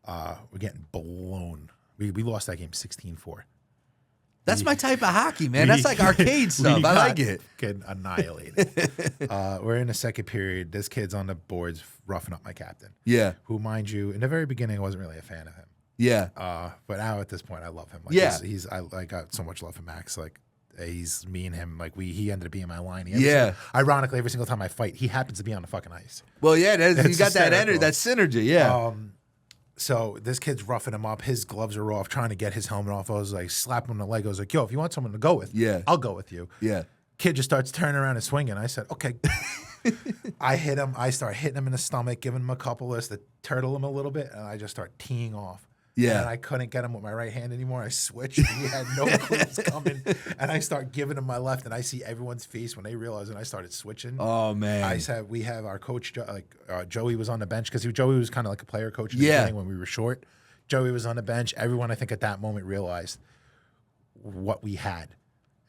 We're getting blown. We lost that game 16-4. That's my type of hockey, man. That's like arcade stuff. I like it. Getting annihilated. We're in the second period. This kid's on the boards roughing up my captain. Yeah. Who, mind you, in the very beginning, I wasn't really a fan of him. Yeah. But now at this point, I love him. Like, yeah. I got so much love for Max. Like, he's me and him. Like he ended up being my line. Ironically, every single time I fight, he happens to be on the fucking ice. Well, yeah, you got that energy, that synergy. Yeah. So this kid's roughing him up. His gloves are off, trying to get his helmet off. I was like, slapping him on the leg. I was like, yo, if you want someone to go with, I'll go with you. Yeah. Kid just starts turning around and swinging. I said, okay. I hit him. I start hitting him in the stomach, giving him a couple of to turtle him a little bit, and I just start teeing off. Yeah. And I couldn't get him with my right hand anymore. I switched. He had no clue it was coming. And I start giving him my left, and I see everyone's face when they realize, and I started switching. Oh, man. I said, we have our coach, Joey was on the bench, because Joey was kind of like a player coach in the beginning when we were short. Joey was on the bench. Everyone, I think, at that moment realized what we had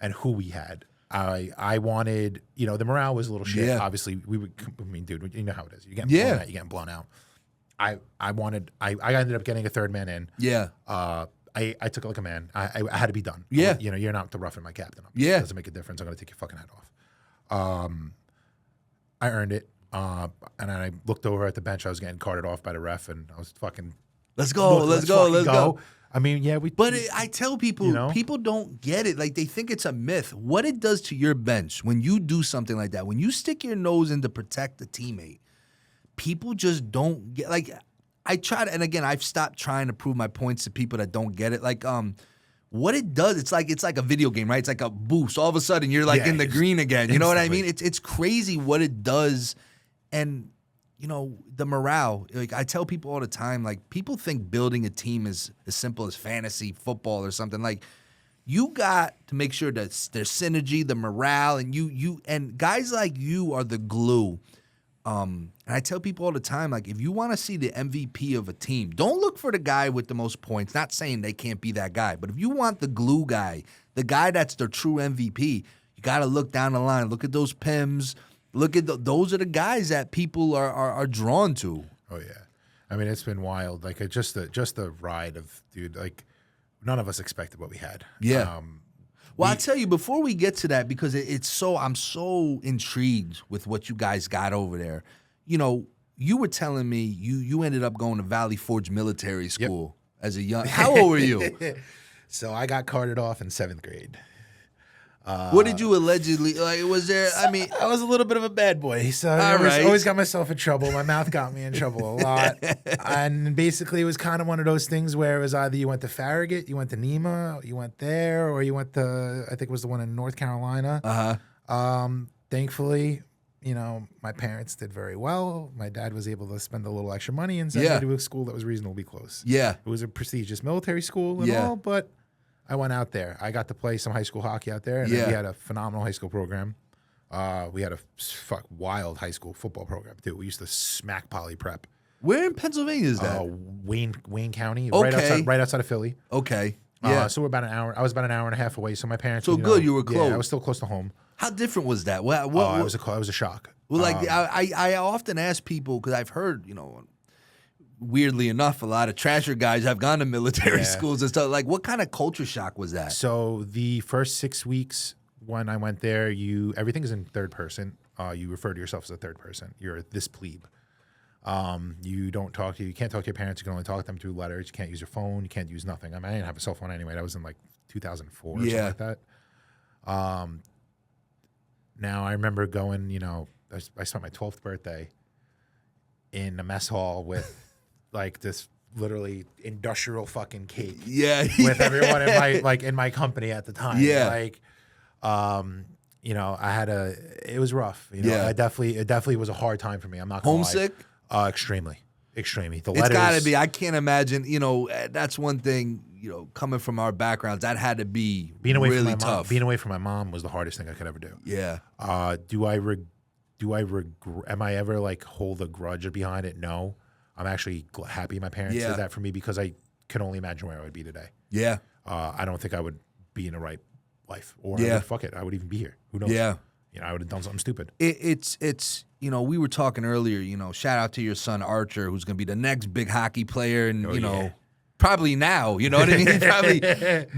and who we had. I wanted, the morale was a little shit. Yeah. Obviously, dude, you know how it is. You're getting blown out. I ended up getting a third man in. Yeah. I took it like a man. I had to be done. Yeah. You're not the roughing my captain. Yeah. It doesn't make a difference. I'm going to take your fucking head off. I earned it. And I looked over at the bench. I was getting carted off by the ref, and I was fucking. Let's go. I mean, yeah, I tell people, people don't get it. Like, they think it's a myth. What it does to your bench when you do something like that, when you stick your nose in to protect a teammate, people just don't get. Like, I try to, and again, I've stopped trying to prove my points to people that don't get it. Like, what it does, it's like a video game, right? It's like a boost. All of a sudden, you're like in the green again. You know what I mean? It's crazy what it does, and. The morale, like I tell people all the time, like people think building a team is as simple as fantasy football or something. Like you got to make sure that there's synergy, the morale, and and guys like you are the glue. And I tell people all the time, like if you want to see the MVP of a team, don't look for the guy with the most points. Not saying they can't be that guy, but if you want the glue guy, the guy that's the true MVP, you got to look down the line. Look at those PIMs. Look at those are the guys that people are drawn to. Oh yeah, I mean it's been wild. Like just the ride of dude. Like none of us expected what we had. Yeah. I'll tell you before we get to that because I'm so intrigued with what you guys got over there. You were telling me you ended up going to Valley Forge Military School as a young. How old were you? So I got carted off in 7th grade. What did you allegedly like? Was there? I mean, I was a little bit of a bad boy, so I always got myself in trouble. My mouth got me in trouble a lot, and basically it was kind of one of those things where it was either you went to Farragut, you went to Nema, you went there, or you went to I think it was the one in North Carolina. Thankfully, my parents did very well. My dad was able to spend a little extra money and send me to a school that was reasonably close. Yeah, it was a prestigious military school and all, but. I went out there. I got to play some high school hockey out there, and then we had a phenomenal high school program. We had a wild high school football program too. We used to smack Poly Prep. Where in Pennsylvania is that? Wayne County, okay. right outside of Philly. Okay. Yeah. So we're about an hour. I was about an hour and a half away. So my parents. So good, you were close. Yeah, I was still close to home. How different was that? What? It was a shock. Well, like I often ask people because I've heard weirdly enough, a lot of trasher guys have gone to military schools and stuff. Like, what kind of culture shock was that? So the first 6 weeks when I went there, everything is in third person. You refer to yourself as a third person. You're this plebe. You can't talk to your parents. You can only talk to them through letters. You can't use your phone. You can't use nothing. I mean, I didn't have a cell phone anyway. That was in like 2004 or something like that. Now I remember going, I spent my 12th birthday in a mess hall with like this literally industrial fucking cake. Yeah. With everyone in my company at the time. Yeah. Like, it was rough. It definitely was a hard time for me. I'm not gonna homesick? Lie. Extremely. The it's letters. It's gotta be. I can't imagine, that's one thing, coming from our backgrounds, that had to be being away really from my tough. Mom, being away from my mom was the hardest thing I could ever do. Yeah. Am I ever like hold a grudge behind it? No. I'm actually happy my parents did that for me because I can only imagine where I would be today. Yeah. I don't think I would be in the right life or fuck it. I would even be here. Who knows? Yeah. I would have done something stupid. It's we were talking earlier, shout out to your son Archer, who's going to be the next big hockey player and, probably now, you know what I mean? Probably.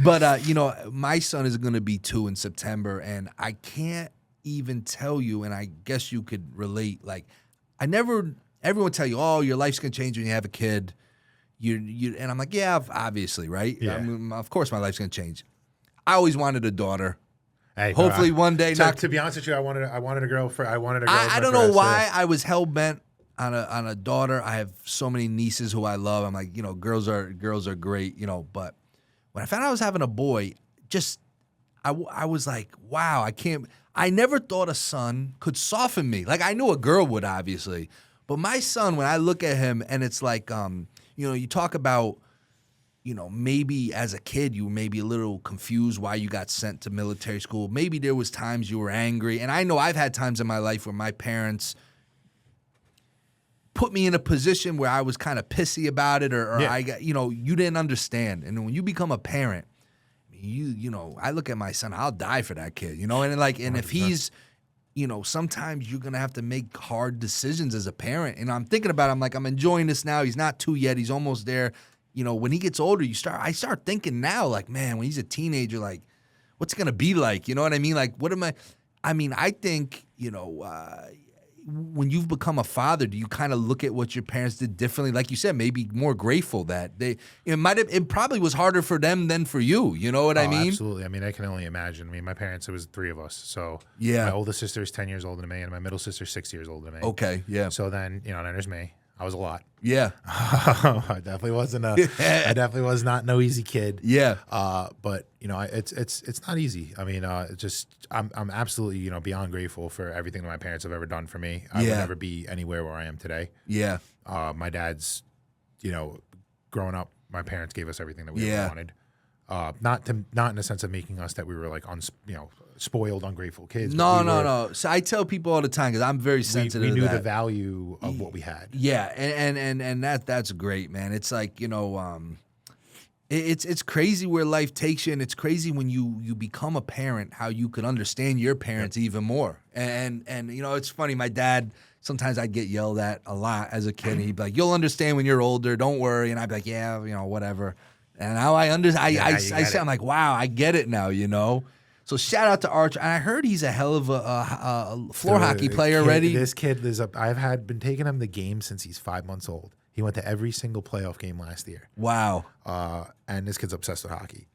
But, my son is going to be 2 in September, and I can't even tell you, and I guess you could relate, like, everyone tell you, oh, your life's going to change when you have a kid. And I'm like, yeah, obviously, right? Yeah. I mean, of course my life's going to change. I always wanted a daughter. Hey, hopefully one day. To be honest with you, I wanted a girl. I don't know why I was hell bent on a daughter. I have so many nieces who I love. I'm like, girls are great, But when I found out I was having a boy, I was like, wow, I never thought a son could soften me. Like I knew a girl would, obviously, but my son, when I look at him, and it's like, you talk about. Maybe as a kid, you were maybe a little confused why you got sent to military school. Maybe there was times you were angry. And I know I've had times in my life where my parents put me in a position where I was kind of pissy about it or I got, you didn't understand. And when you become a parent, you know, I look at my son, I'll die for that kid, you know, and like, and if he's, you know, sometimes you're gonna have to make hard decisions as a parent. And I'm thinking about it, I'm like, I'm enjoying this now. He's not 2 yet. He's almost there. You know, when he gets older, I start thinking now, like, man, when he's a teenager, like, what's it gonna be like? You know what I mean? Like, I think, you know, when you've become a father, do you kind of look at what your parents did differently? Like you said, maybe more grateful that it probably was harder for them than for you. You know what I mean? Absolutely. I mean, I can only imagine. I mean, my parents, it was 3 of us. So yeah, my oldest sister is 10 years older than me, and my middle sister is 6 years older than me. Okay, yeah. So then, you know, then there's me. I was a lot. Yeah. I definitely wasn't I definitely was not no easy kid. Yeah. But you know, it's not easy. I mean, I'm absolutely, you know, beyond grateful for everything that my parents have ever done for me. I would never be anywhere where I am today. Yeah. My dad's, you know, growing up, my parents gave us everything that we ever wanted. Not in the sense of making us that we were like spoiled, ungrateful kids. No. So I tell people all the time because I'm very sensitive. We knew to that. the value of what we had. Yeah, and that's great, man. It's like, you know, it's crazy where life takes you, and it's crazy when you become a parent how you could understand your parents even more. And you know, it's funny. My dad. Sometimes I'd get yelled at a lot as a kid, and he'd be like, "You'll understand when you're older. Don't worry." And I'd be like, "Yeah, you know, whatever." And now I understand. I say, I'm like, "Wow, I get it now." You know. So shout out to Archer. And I heard he's a hell of a floor hockey player already. This kid is up. Been taking him to games since he's 5 months old. He went to every single playoff game last year. Wow. And this kid's obsessed with hockey.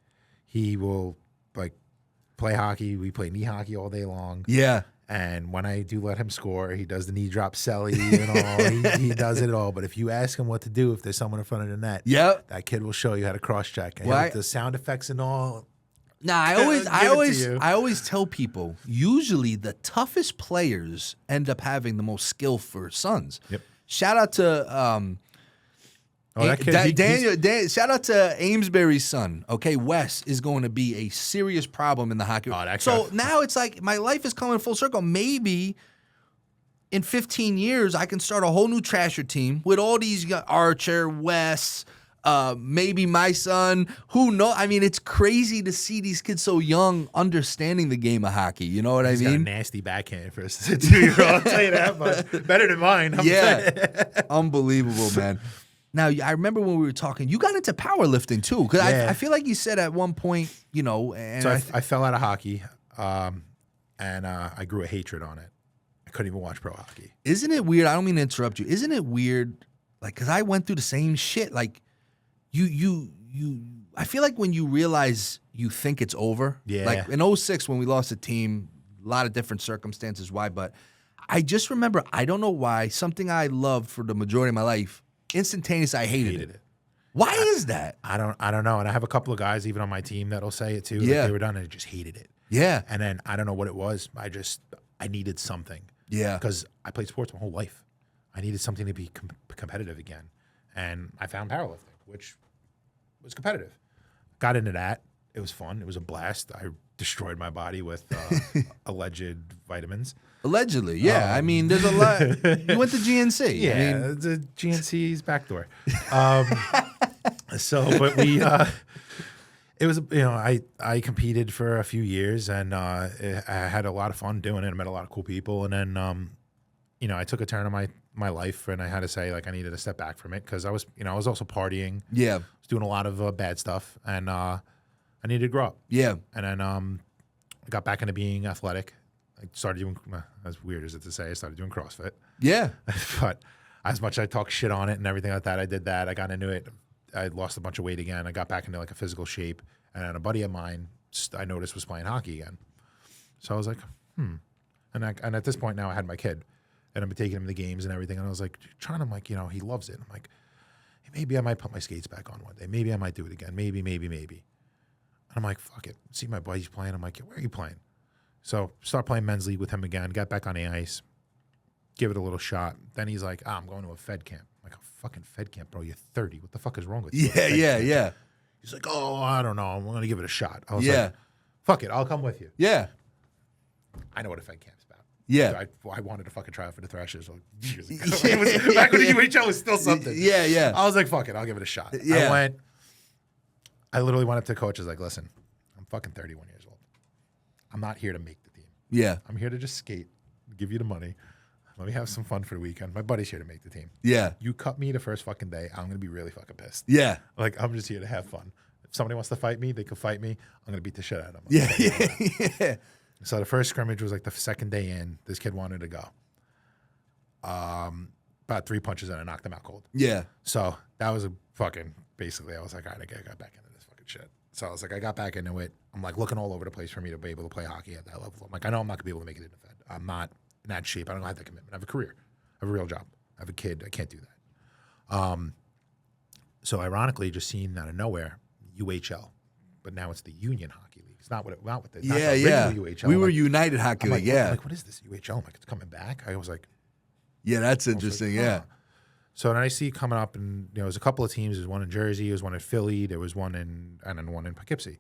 He will like play hockey. We play knee hockey all day long. Yeah. And when I do let him score, he does the knee drop celly and all. He does it all. But if you ask him what to do if there's someone in front of the net, that kid will show you how to cross check. And the sound effects and all. Nah, I always tell people, usually the toughest players end up having the most skill for sons. Yep. Shout out to Daniel. Shout out to Amesbury's son. Okay, Wes is going to be a serious problem in the hockey. So now it's like my life is coming full circle. Maybe in 15 years I can start a whole new trasher team with all these Archer, Wes. Maybe my son, who knows? I mean, it's crazy to see these kids so young understanding the game of hockey. You know what I mean? Got a nasty backhand for a 2-year-old, I'll tell you that, but better than mine. Unbelievable, man. Now, I remember when we were talking, you got into powerlifting too, because I feel like you said at one point, you know. And so I fell out of hockey, and I grew a hatred on it. I couldn't even watch pro hockey. Isn't it weird? I don't mean to interrupt you. Isn't it weird? Like, because I went through the same shit. Like, I feel like when you realize you think it's over. Yeah. Like in 2006 when we lost the team, a lot of different circumstances why, but I just remember, I don't know why, something I loved for the majority of my life, instantaneously I hated it. Why is that? I don't know. And I have a couple of guys even on my team that'll say it too. Yeah. Like they were done and just hated it. Yeah. And then I don't know what it was. I needed something. Yeah. Because I played sports my whole life. I needed something to be competitive again. And I found powerlifting, which was competitive. Got into that. It was fun. It was a blast. I destroyed my body with alleged vitamins. Allegedly, yeah. I mean, there's a lot. You went to GNC. Yeah, I mean, the GNC's backdoor. But we, it was, you know, I competed for a few years and I had a lot of fun doing it. I met a lot of cool people. And then, you know, I took a turn in my life and I had to say, like, I needed to step back from it because I was also partying. Yeah. I was doing a lot of bad stuff and I needed to grow up. Yeah. And then I got back into being athletic. I started doing, as weird as it to say, I started doing CrossFit. Yeah. But as much as I talk shit on it and everything like that, I did that. I got into it. I lost a bunch of weight again. I got back into like a physical shape. And then a buddy of mine, I noticed, was playing hockey again. So I was like, And at this point now I had my kid. And I've been taking him to games and everything. And I was like, I'm like, you know, he loves it. I'm like, hey, maybe I might put my skates back on one day. Maybe I might do it again. Maybe. And I'm like, fuck it. See my buddy's playing. I'm like, where are you playing? So start playing men's league with him again. Got back on the ice. Give it a little shot. Then he's like, I'm going to a Fed camp. I'm like, a fucking Fed camp, bro. You're 30. What the fuck is wrong with you? Yeah. He's like, oh, I don't know. I'm going to give it a shot. I was like, fuck it. I'll come with you. Yeah. I know what a Fed camp's about. Yeah. I wanted to fucking try out for the Thrashers like years ago. It was, back when the UHL was still something. Yeah. I was like, fuck it. I'll give it a shot. Yeah. I literally went up to coach. I was like, listen, I'm fucking 31 years old. I'm not here to make the team. Yeah. I'm here to just skate, give you the money. Let me have some fun for the weekend. My buddy's here to make the team. Yeah. You cut me the first fucking day, I'm going to be really fucking pissed. Yeah. Like, I'm just here to have fun. If somebody wants to fight me, they can fight me. I'm going to beat the shit out of them. Yeah. So the first scrimmage was like the second day in. This kid wanted to go. About 3 punches and I knocked him out cold. Yeah. So that was a fucking, basically, I was like, all right, I got back into this fucking shit. So I was like, I got back into it. I'm like looking all over the place for me to be able to play hockey at that level. I'm like, I know I'm not going to be able to make it in the Fed. I'm not in that shape. I don't have that commitment. I have a career. I have a real job. I have a kid. I can't do that. So ironically, just seeing out of nowhere, UHL, but now it's the Union Hockey League. It's not what the not the original UHL. We were United Hockey League. I'm like, what is this UHL? I'm like, it's coming back. I was like, yeah, that's interesting. Like, yeah. So then I see coming up, and there's a couple of teams. There's one in Jersey, there's one in Philly, there was one in, and then one in Poughkeepsie.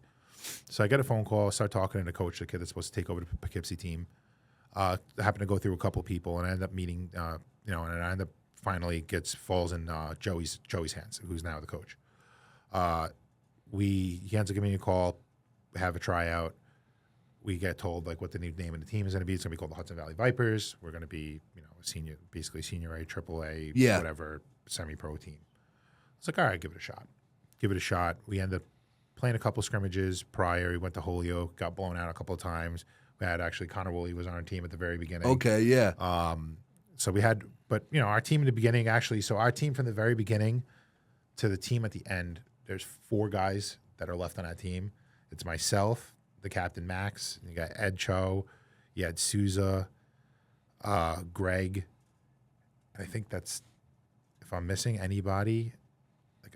So I get a phone call, start talking to the coach, the kid that's supposed to take over the Poughkeepsie team. I happen to go through a couple of people, and I end up meeting, and I end up finally falls in Joey's hands, who's now the coach. He ends up giving me a call, have a tryout. We get told like what the new name of the team is going to be. It's going to be called the Hudson Valley Vipers. We're going to be, senior A, triple A, whatever, semi-pro team. It's like, all right, give it a shot. We end up playing a couple scrimmages prior. We went to Holyoke, got blown out a couple of times. We had actually Connor Woolley was on our team at the very beginning. Okay, yeah. So we had, but our team in the beginning actually. So our team from the very beginning to the team at the end. There's 4 guys that are left on that team. It's myself, the captain Max. You got Ed Cho. You had Souza, Greg. And I think that's, if I'm missing anybody, like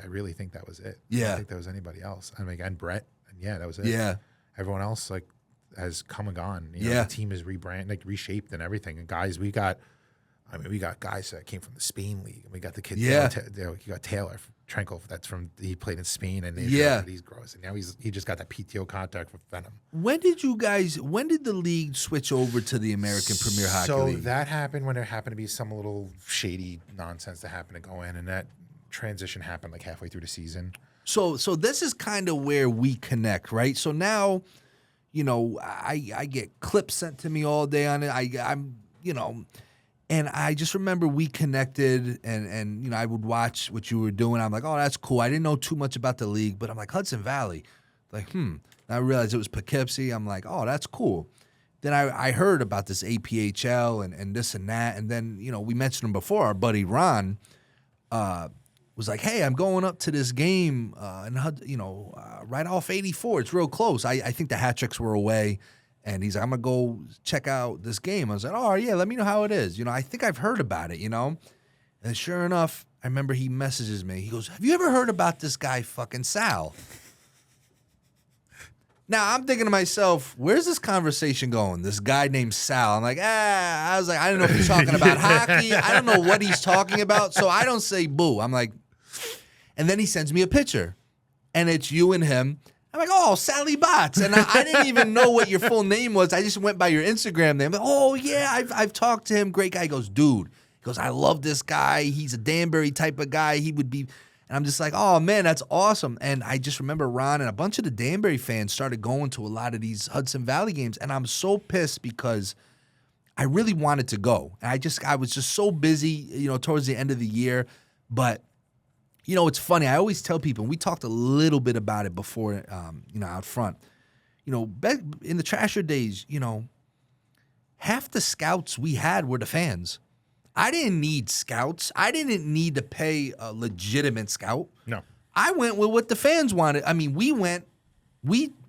I really think that was it. Yeah. I don't think there was anybody else. I mean, and Brett. And yeah, that was it. Yeah. Everyone else like has come and gone. Yeah. The team is rebranded, like reshaped and everything. And guys, we got guys that came from the Spain league. We got the kid. Yeah. You got Taylor Trenkel. He played in Spain and he's gross. And now he just got that PTO contract with Fandom. When did the league switch over to the American Premier Hockey League? So that happened when there happened to be some little shady nonsense that happened to go in, and that transition happened like halfway through the season. So this is kind of where we connect, right? So now, I get clips sent to me all day on it. I'm and I just remember we connected and I would watch what you were doing. I'm like, oh, that's cool. I didn't know too much about the league, but I'm like, Hudson Valley. Like, And I realized it was Poughkeepsie. I'm like, oh, that's cool. Then I heard about this APHL and this and that. And then, we mentioned him before. Our buddy Ron was like, hey, I'm going up to this game right off 84. It's real close. I think the hat tricks were away. And he's like, I'm going to go check out this game. I was like, oh, yeah, let me know how it is. I think I've heard about it, And sure enough, I remember he messages me. He goes, have you ever heard about this guy fucking Sal? Now, I'm thinking to myself, where's this conversation going? This guy named Sal. I'm like, I was like, I don't know if he's talking about hockey. I don't know what he's talking about. So I don't say boo. I'm like, and then he sends me a picture. And it's you and him. I'm like, oh, Sally Bots. And I didn't even know what your full name was. I just went by your Instagram name. Like, oh, yeah, I've talked to him. Great guy. He goes, dude. He goes, I love this guy. He's a Danbury type of guy. He would be. And I'm just like, oh, man, that's awesome. And I just remember Ron and a bunch of the Danbury fans started going to a lot of these Hudson Valley games. And I'm so pissed because I really wanted to go. And I was just so busy, towards the end of the year. But it's funny. I always tell people, and we talked a little bit about it before, out front. Back in the Trasher days, half the scouts we had were the fans. I didn't need scouts. I didn't need to pay a legitimate scout. No. I went with what the fans wanted. I mean, we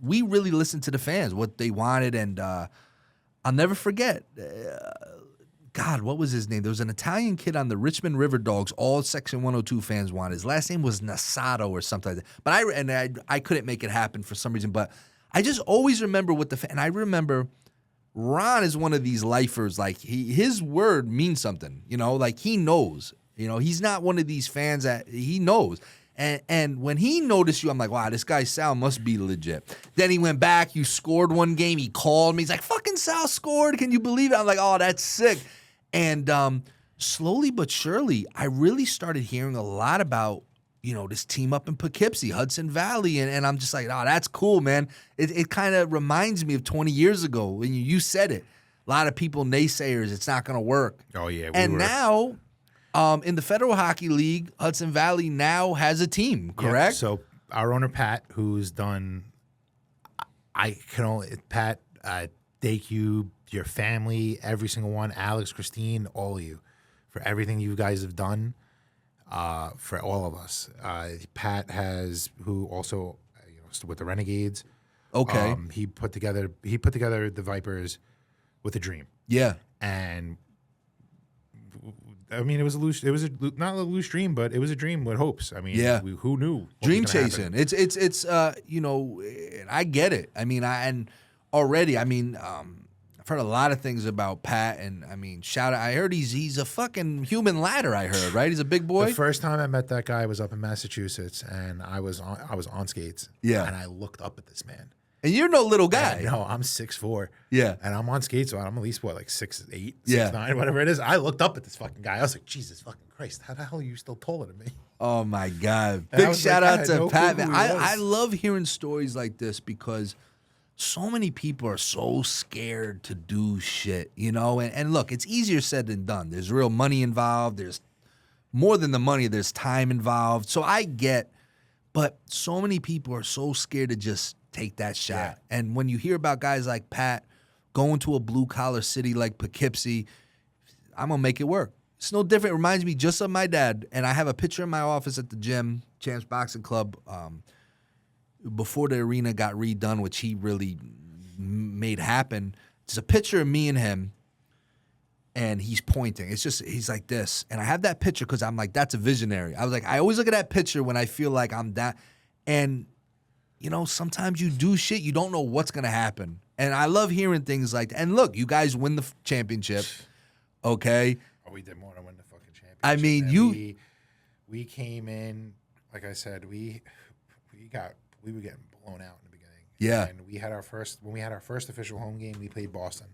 really listened to the fans, what they wanted, and I'll never forget. God, what was his name? There was an Italian kid on the Richmond River Dogs. All Section 102 fans wanted. His last name was Nasato or something like that. But I couldn't make it happen for some reason. But I just always remember and I remember Ron is one of these lifers. Like his word means something. Like he knows. He's not one of these fans that he knows. And when he noticed you, I'm like, wow, this guy Sal must be legit. Then he went back. You scored one game. He called me. He's like, fucking Sal scored. Can you believe it? I'm like, oh, that's sick. And slowly but surely, I really started hearing a lot about this team up in Poughkeepsie, Hudson Valley. And I'm just like, oh, that's cool, man. It kind of reminds me of 20 years ago when you said it. A lot of people, naysayers, it's not going to work. Oh, yeah. Now, in the Federal Hockey League, Hudson Valley now has a team, correct? Yeah, so our owner, Pat, who's done, Pat, Daycube, your family, every single one, Alex, Christine, all of you, for everything you guys have done. For all of us, Pat who also with the Renegades. Okay, he put together the Vipers with a dream. Yeah, and I mean it was not a loose dream, but it was a dream with hopes. I mean, who knew? Dream chasing. Happen? It's I get it. I mean, I've heard a lot of things about Pat, and I mean, shout out. I heard he's a fucking human ladder. I heard, right? He's a big boy. The first time I met that guy was up in Massachusetts, and I was on skates. Yeah, and I looked up at this man. And you're no little guy. No, I'm 6'4". Yeah, and I'm on skates, so I'm at least 6'8", 6'9", whatever it is. I looked up at this fucking guy. I was like, Jesus fucking Christ, how the hell are you still taller than me? Oh my God! Big shout out to Pat. I love hearing stories like this because so many people are so scared to do shit, And look, it's easier said than done. There's real money involved. There's more than the money. There's time involved. So I get, but so many people are so scared to just take that shot. Yeah. And when you hear about guys like Pat going to a blue-collar city like Poughkeepsie, I'm going to make it work. It's no different. It reminds me just of my dad. And I have a picture in my office at the gym, Champs Boxing Club, before the arena got redone, which he really made happen. There's a picture of me and him, and he's pointing. He's like this. And I have that picture because I'm like, that's a visionary. I was like, I always look at that picture when I feel like I'm that. And, sometimes you do shit, you don't know what's going to happen. And I love hearing things like that. And look, you guys win the championship, okay? Oh, we did more than win the fucking championship. I mean, we came in, like I said, we were getting blown out in the beginning. Yeah. And when we had our first official home game, we played Boston.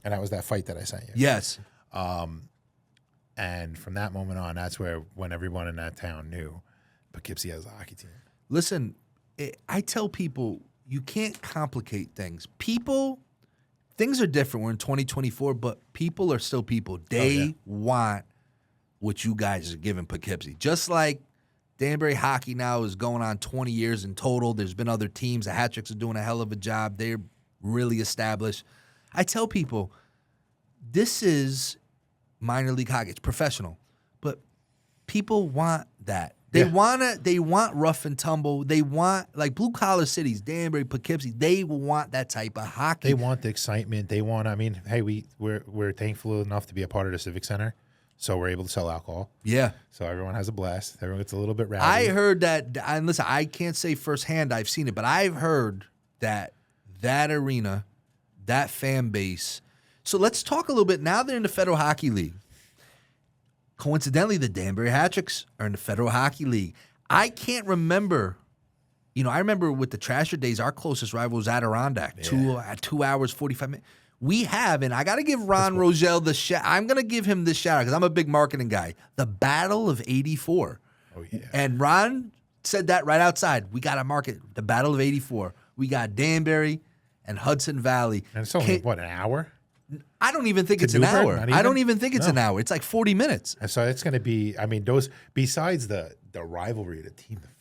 And that was that fight that I sent you. Yes. And from that moment on, that's when everyone in that town knew Poughkeepsie has a hockey team. Listen, I tell people, you can't complicate things. Things are different. We're in 2024, but people are still people. They want what you guys are giving Poughkeepsie. Just like Danbury hockey now is going on 20 years in total. There's been other teams. The Hat Tricks are doing a hell of a job. They're really established. I tell people, this is minor league hockey. It's professional. But people want that. They want rough and tumble. They want, like blue-collar cities, Danbury, Poughkeepsie, they want that type of hockey. They want the excitement. They want, hey, we're thankful enough to be a part of the Civic Center. So we're able to sell alcohol. Yeah. So everyone has a blast. Everyone gets a little bit rowdy. I heard that, and listen, I can't say firsthand I've seen it, but I've heard that arena, that fan base. So let's talk a little bit. Now they're in the Federal Hockey League. Coincidentally, the Danbury Hat Tricks are in the Federal Hockey League. I can't remember. I remember with the Trasher days, our closest rival was Adirondack. Yeah. 2 hours, 45 minutes. We have, and I got to give Ron Rogel the shout. I'm going to give him this shout out because I'm a big marketing guy. The Battle of *84. Oh, yeah. And Ron said that right outside. We got to market the Battle of '84. We got Danbury and Hudson Valley. And it's only, an hour? I don't even think it's an hour. I don't even think it's an hour. It's like 40 minutes. And so it's going to be, those, besides the rivalry, the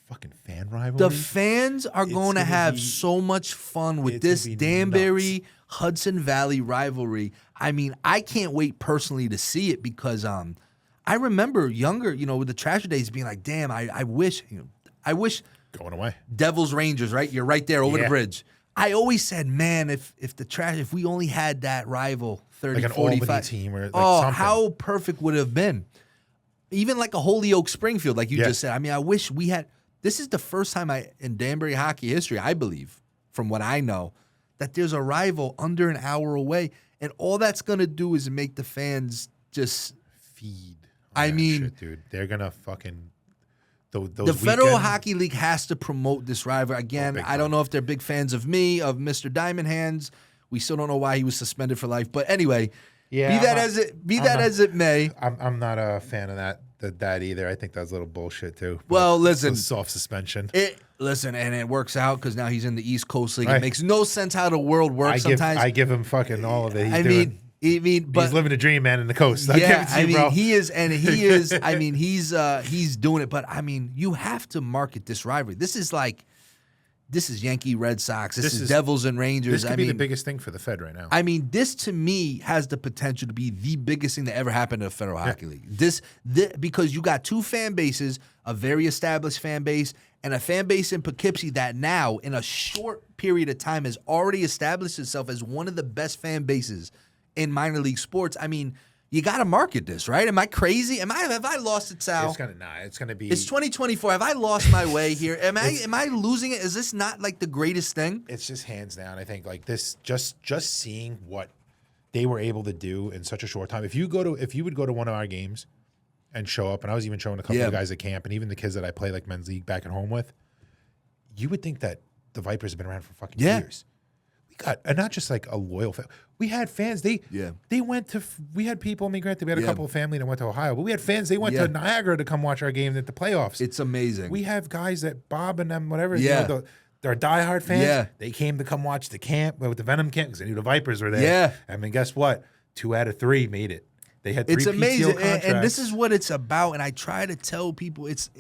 fucking fan rivalry. The fans are going to have so much fun with this Danbury Hudson Valley rivalry. I can't wait personally to see it because I remember younger, with the Trasher days being like, damn, I wish going away. Devils Rangers, right? You're right there over the bridge. I always said, man, if we only had that rival 30, like an 45 Albany team or something. How perfect would it have been? Even like a Holyoke Springfield, like you just said. I wish we had. This is the first time in Danbury hockey history, I believe, from what I know, that there's a rival under an hour away, and all that's gonna do is make the fans just feed. Shit, dude, they're gonna fucking. The Federal Hockey League has to promote this rivalry. Again, I don't know if they're big fans of me, of Mr. Diamond Hands. We still don't know why he was suspended for life. But anyway, be that as it may. I'm not a fan of that that either. I think that's a little bullshit too. But Well, listen, it's a soft suspension. Listen, and it works out because now he's in the East Coast League. Right. It makes no sense how the world works sometimes. I give him fucking all of it. But he's living a dream, man, in the coast. He is, and he is. I mean, he's doing it. But I mean, you have to market this rivalry. This is Yankee Red Sox. This is Devils and Rangers. This could be the biggest thing for the Fed right now. I mean, this to me has the potential to be the biggest thing that ever happened to the Federal Hockey League. This because you got two fan bases, a very established fan base, and a fan base in Poughkeepsie that now, in a short period of time, has already established itself as one of the best fan bases in minor league sports. I mean, you got to market this, right? Am I crazy? Have I lost it, Sal? It's gonna be. It's 2024. Have I lost my way here? Am I losing it? Is this not like the greatest thing? It's just hands down. I think like this, just seeing what they were able to do in such a short time. If you would go to one of our games and show up, and I was even showing a couple of guys at camp, and even the kids that I play like men's league back at home with, you would think that the Vipers have been around for fucking years. We got, and not just like a loyal fan. We had fans. They went to. We had people. I mean, granted, we had a couple of family that went to Ohio, but we had fans. They went to Niagara to come watch our game at the playoffs. It's amazing. We have guys that Bob and them, whatever. Yeah. They're diehard fans. Yeah. They came to come watch the camp with the Venom camp because they knew the Vipers were there. Yeah. I mean, guess what? 2 out of 3 made it. They had 3 It's amazing, PTO and this is what it's about. And I try to tell people, it's,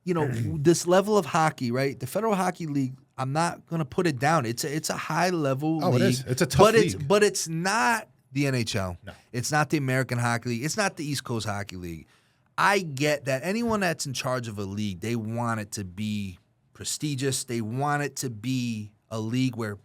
this level of hockey, right? The Federal Hockey League. I'm not gonna put it down. It's a high level league. It is. It's a tough league. But it's not the NHL. No. It's not the American Hockey League. It's not the East Coast Hockey League. I get that anyone that's in charge of a league, they want it to be prestigious. They want it to be a league where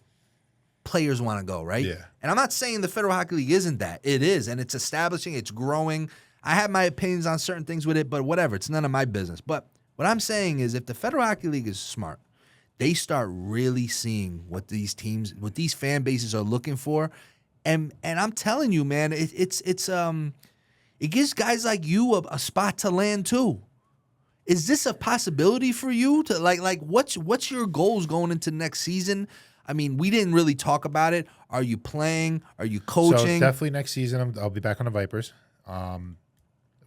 players want to go, right? Yeah. And I'm not saying the Federal Hockey League isn't that. It is, and it's establishing, it's growing. I have my opinions on certain things with it, but whatever. It's none of my business. But what I'm saying is if the Federal Hockey League is smart, they start really seeing what these teams, what these fan bases are looking for. And I'm telling you, man, it gives guys like you a spot to land too. Is this a possibility for you to like what's your goals going into next season? I mean, we didn't really talk about it. Are you playing? Are you coaching? So definitely next season I'll be back on the Vipers,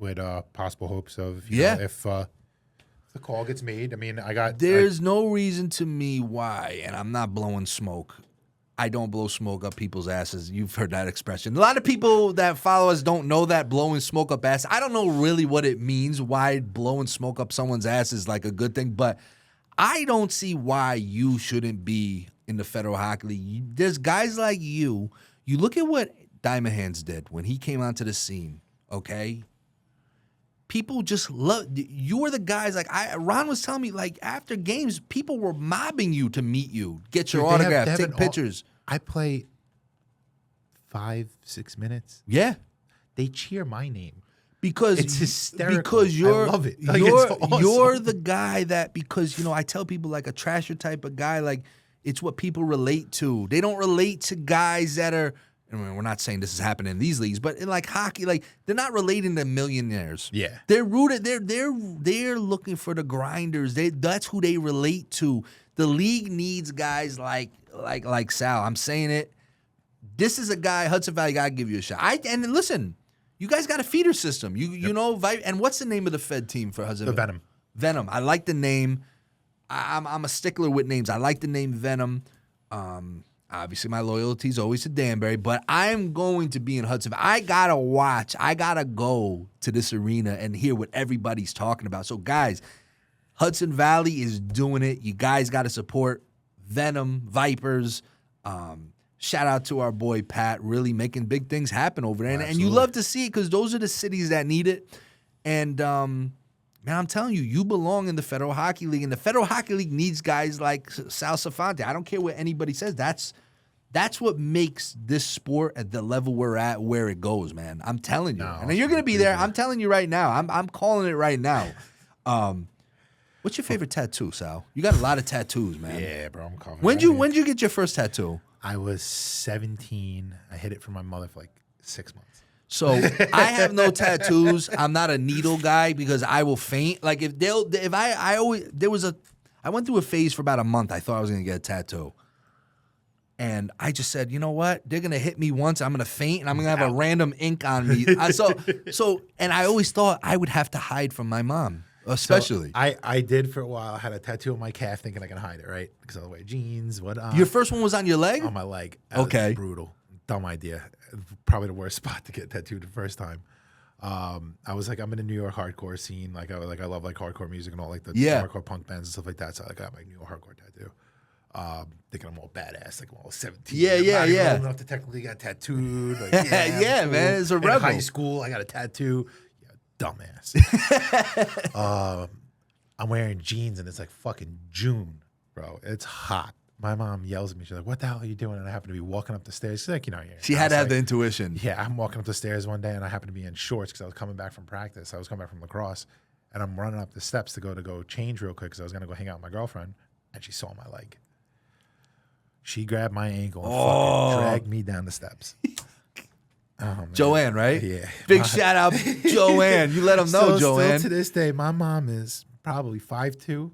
with possible hopes of if the call gets made. I mean, there's no reason to me why, and I'm not blowing smoke. I don't blow smoke up people's asses. You've heard that expression. A lot of people that follow us don't know that blowing smoke up ass. I don't know really what it means, why blowing smoke up someone's ass is like a good thing, but I don't see why you shouldn't be in the Federal Hockey League. There's guys like you. You look at what Diamond Hands did when he came onto the scene, okay? People just love you. Were the guys like Ron was telling me, like after games, people were mobbing you to meet you, get your autograph, take pictures. I play 5-6 minutes. Yeah, they cheer my name because it's hysterical. Because I love it. Like, you're the guy that I tell people like a trasher type of guy. Like it's what people relate to. They don't relate to guys that are. I mean, we're not saying this is happening in these leagues, but in like hockey, like they're not relating to millionaires. Yeah, they're rooted. They're looking for the grinders. That's who they relate to. The league needs guys like Sal. I'm saying it. This is a guy, Hudson Valley. Gotta give you a shot. And listen, you guys got a feeder system. You know, and what's the name of the Fed team for Hudson? The Venom. Venom. I like the name. I'm a stickler with names. I like the name Venom. Obviously, my loyalty is always to Danbury, but I'm going to be in Hudson. I got to watch. I got to go to this arena and hear what everybody's talking about. So, guys, Hudson Valley is doing it. You guys got to support Venom, Vipers. Shout out to our boy Pat, really making big things happen over there. And you love to see it because those are the cities that need it. And, man, I'm telling you, you belong in the Federal Hockey League. And the Federal Hockey League needs guys like Sal Safonte. I don't care what anybody says. That's what makes this sport at the level we're at where it goes, man. I'm telling you. And you're going to be there. I'm telling you right now. I'm calling it right now. What's your favorite tattoo, Sal? You got a lot of tattoos, man. Yeah, bro. I'm calling When'd you get your first tattoo? I was 17. I hid it from my mother for like 6 months. So I have no tattoos. I'm not a needle guy because I will faint. Like I went through a phase for about a month. I thought I was gonna get a tattoo. And I just said, you know what? They're gonna hit me once. I'm gonna faint, and I'm gonna have a random ink on me. And I always thought I would have to hide from my mom, especially. So I did for a while. I had a tattoo on my calf, thinking I can hide it, right? Because I wear jeans. Your first one was on your leg? On my leg. Okay. Brutal. Dumb idea. Probably the worst spot to get tattooed the first time. I was like, I'm in the New York hardcore scene. Like I love like hardcore music and all like the hardcore punk bands and stuff like that. So I got my New York hardcore tattoo. Thinking I'm all badass, like I'm all 17. Yeah. Old enough to technically get tattooed. Like, yeah, man, it's a rebel. In high school, I got a tattoo. Yeah, dumbass. I'm wearing jeans and it's like fucking June, bro. It's hot. My mom yells at me. She's like, "What the hell are you doing?" And I happen to be walking up the stairs. She's like, she had to have the intuition. Yeah, I'm walking up the stairs one day and I happen to be in shorts because I was coming back from practice. I was coming back from lacrosse, and I'm running up the steps to go change real quick because I was gonna go hang out with my girlfriend, and she saw my leg. She grabbed my ankle and fucking dragged me down the steps. Oh, Joanne, right? Yeah. Big shout out, Joanne. You let them know, Joanne. Still to this day, my mom is probably 5'2".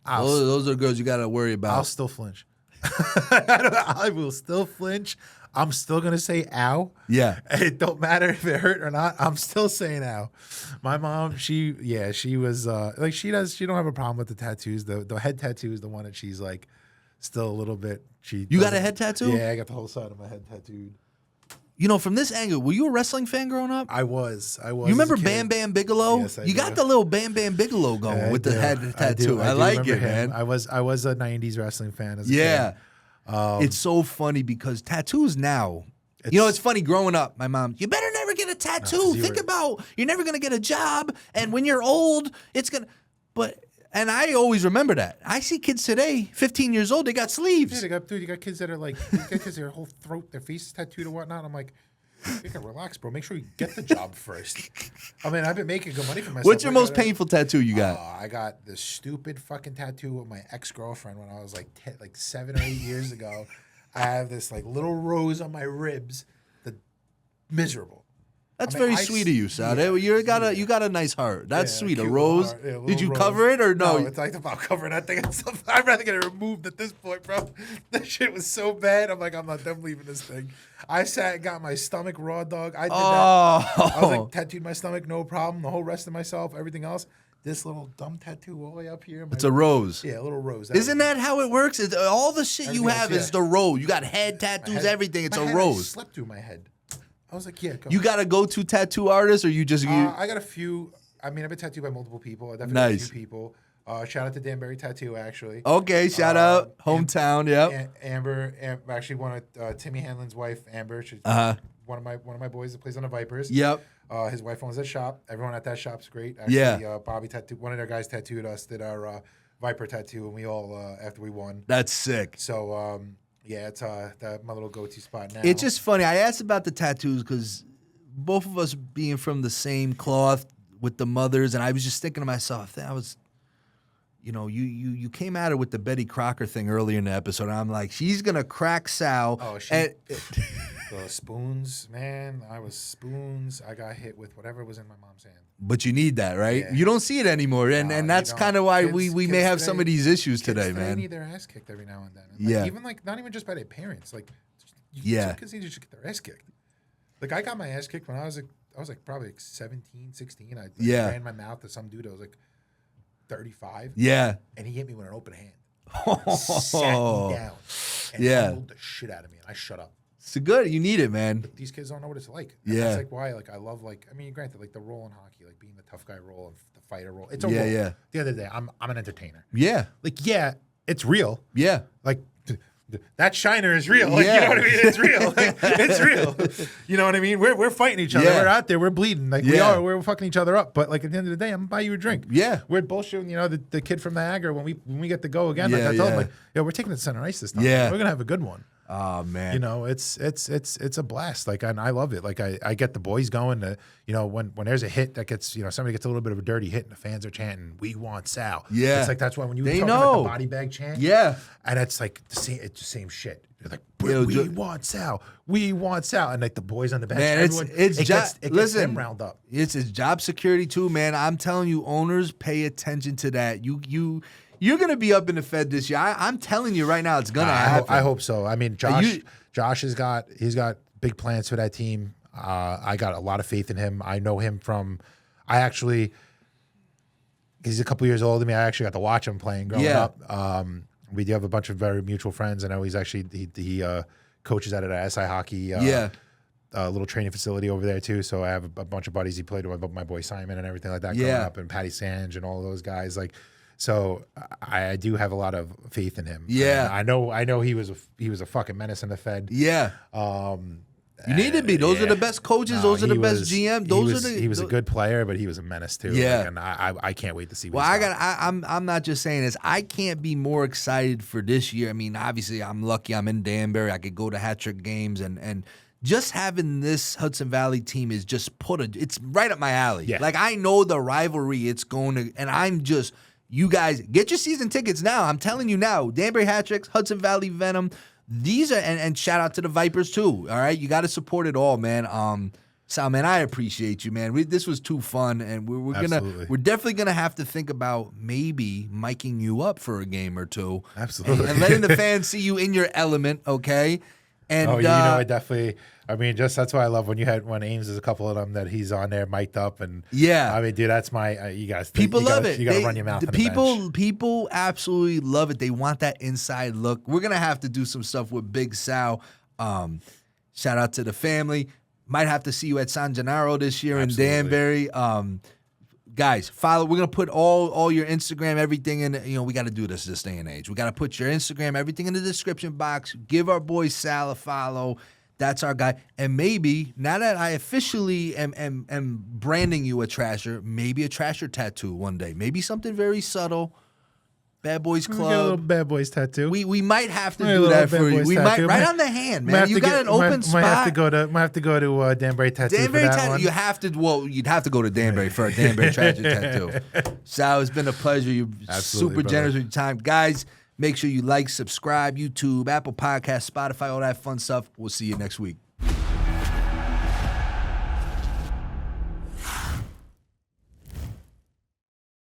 Those are girls you got to worry about. I'll still flinch. I will still flinch. I'm still going to say ow. Yeah. It don't matter if it hurt or not. I'm still saying ow. My mom, she was like, she don't have a problem with the tattoos. The head tattoo is the one that she's like, still a little bit. You got a head tattoo? Yeah, I got the whole side of my head tattooed. From this angle, were you a wrestling fan growing up? I was. You remember Bam Bam Bigelow? Yes, I You do. got the little Bam Bam Bigelow going with the head tattoo. I like it, man. I was a 90s wrestling fan as a kid. Yeah. It's so funny because tattoos now, it's funny growing up, my mom, you better never get a tattoo. Think about, you're never going to get a job. And when you're old, it's going to, and I always remember that. I see kids today, 15 years old, they got sleeves. Yeah, you got kids that are like, their whole throat, their face is tattooed and whatnot. I'm like, you can relax, bro. Make sure you get the job first. I mean, I've been making good money for myself. What's your most painful tattoo you got? I got this stupid fucking tattoo of my ex-girlfriend when I was like 7 or 8 years ago. I have this like little rose on my ribs. Miserable. That's very sweet of you, Sal. Yeah, you got a nice heart. That's sweet. A rose. Yeah, Did you cover it or no? No, it's like about covering that thing. I'd rather get it removed at this point, bro. That shit was so bad. I'm like, I'm not done leaving this thing. I sat and got my stomach raw dog. I did that. I was like, tattooed my stomach, no problem. The whole rest of myself, everything else. This little dumb tattoo all the way up here. It's a rose. Yeah, a little rose. Isn't that how it works? All the shit you have is the rose. You got head tattoos, everything. It's a rose. I slept through my head. I was like, yeah, go. You got a go-to tattoo artist, or you just... I got a few. I mean, I've been tattooed by multiple people. I definitely got a few people. Shout out to Danbury Tattoo, actually. Okay, shout out. Hometown, yep. Amber, actually one of Timmy Hanlon's wife, Amber. She's one of my boys that plays on the Vipers. Yep. His wife owns that shop. Everyone at that shop's great. Actually, Bobby tattooed, one of their guys tattooed us, did our Viper tattoo, and we all, after we won. That's sick. So, yeah, it's my little go-to spot now. It's just funny. I asked about the tattoos because both of us being from the same cloth with the mothers, and I was just thinking to myself, that was, you came at her with the Betty Crocker thing earlier in the episode, and I'm like, she's going to crack Sal. Oh, the spoons, man. I was spoons. I got hit with whatever was in my mom's hand. But you need that, right? Yeah. You don't see it anymore, and that's kind of why we may have some of these issues today, man. They need their ass kicked every now and then. And even not even just by their parents. Like, kids need to just get their ass kicked. Like, I got my ass kicked when I was probably 17, 16. I ran my mouth to some dude. I was like 35. Yeah. And he hit me with an open hand. Sat me down and humbled the shit out of me, and I shut up. It's good. You need it, man. But these kids don't know what it's like. And that's like why, I love, granted, the role in hockey, being the tough guy role and the fighter role. It's a role. Yeah. At the end of the day, I'm an entertainer. Yeah. It's real. Yeah. That shiner is real. You know what I mean? It's real. It's real. You know what I mean? We're fighting each other. We're out there. We're bleeding. We're fucking each other up. But at the end of the day, I'm gonna buy you a drink. Yeah. We're bullshitting. The kid from Niagara when we get to go again. I told him we're taking it to center ice this time. Yeah. We're gonna have a good one. Oh man. It's a blast. And I love it. I get the boys going to, when there's a hit that gets, somebody gets a little bit of a dirty hit and the fans are chanting, "We want Sal." Yeah. It's that's why when you they talk know about the body bag chant. Yeah. And it's it's the same shit. You're like, we want Sal. We want Sal. And the boys on the bench, man, it gets them round up. It's job security too, man. I'm telling you, owners, pay attention to that. You You're gonna be up in the Fed this year. I'm telling you right now, it's gonna happen. I hope so. I mean, Josh has got big plans for that team. I got a lot of faith in him. I know him from. He's a couple years older than me. I actually got to watch him playing growing up. We do have a bunch of very mutual friends. I know he's actually he coaches out at a SI hockey little training facility over there too. So I have a bunch of buddies he played with, my boy Simon and everything like that growing up, and Patty Sange and all of those guys. Like, so I do have a lot of faith in him. Yeah, and I know he was a fucking menace in the Fed. Yeah. You need to be. Those are the best coaches. Those are the best GM. He was a good player, but he was a menace too. Yeah, like, and I can't wait to see. Well, I'm not just saying this. I can't be more excited for this year. I mean, obviously, I'm lucky. I'm in Danbury. I could go to hat-trick games, and just having this Hudson Valley team is just it's right up my alley. Yeah. Like, I know the rivalry it's going to, and I'm just, you guys get your season tickets now. I'm telling you now, Danbury Hat-Tricks, Hudson Valley Venom. These are, and shout out to the Vipers too. All right, you got to support it all, man. Sal, man, I appreciate you, man. This was too fun, and we're definitely gonna have to think about maybe miking you up for a game or two. Absolutely, and letting the fans see you in your element. Okay. And I definitely. I mean, that's why I love when Ames is a couple of them that he's on there mic'd up, and I mean, dude, that's my you guys. People love it. You got to run your mouth. People absolutely love it. They want that inside look. We're gonna have to do some stuff with Big Sal. Shout out to the family. Might have to see you at San Gennaro this year in Danbury. Guys, follow. We're gonna put all your Instagram, everything in. We got to do this day and age. We got to put your Instagram, everything in the description box. Give our boy Sal a follow. That's our guy. And maybe now that I officially am branding you a Trasher, maybe a Trasher tattoo one day. Maybe something very subtle. Bad Boys Club. Get a little Bad Boys tattoo. We might have to do that for you. We might right on the hand, man. You got an open spot. Might have to go to Danbury Tattoo. Danbury for that Tattoo. one. You have to. Well, you'd have to go to Danbury for a Danbury Tragic Tattoo. Sal, it's been a pleasure. You're super generous with your time, guys. Make sure you like, subscribe, YouTube, Apple Podcasts, Spotify, all that fun stuff. We'll see you next week.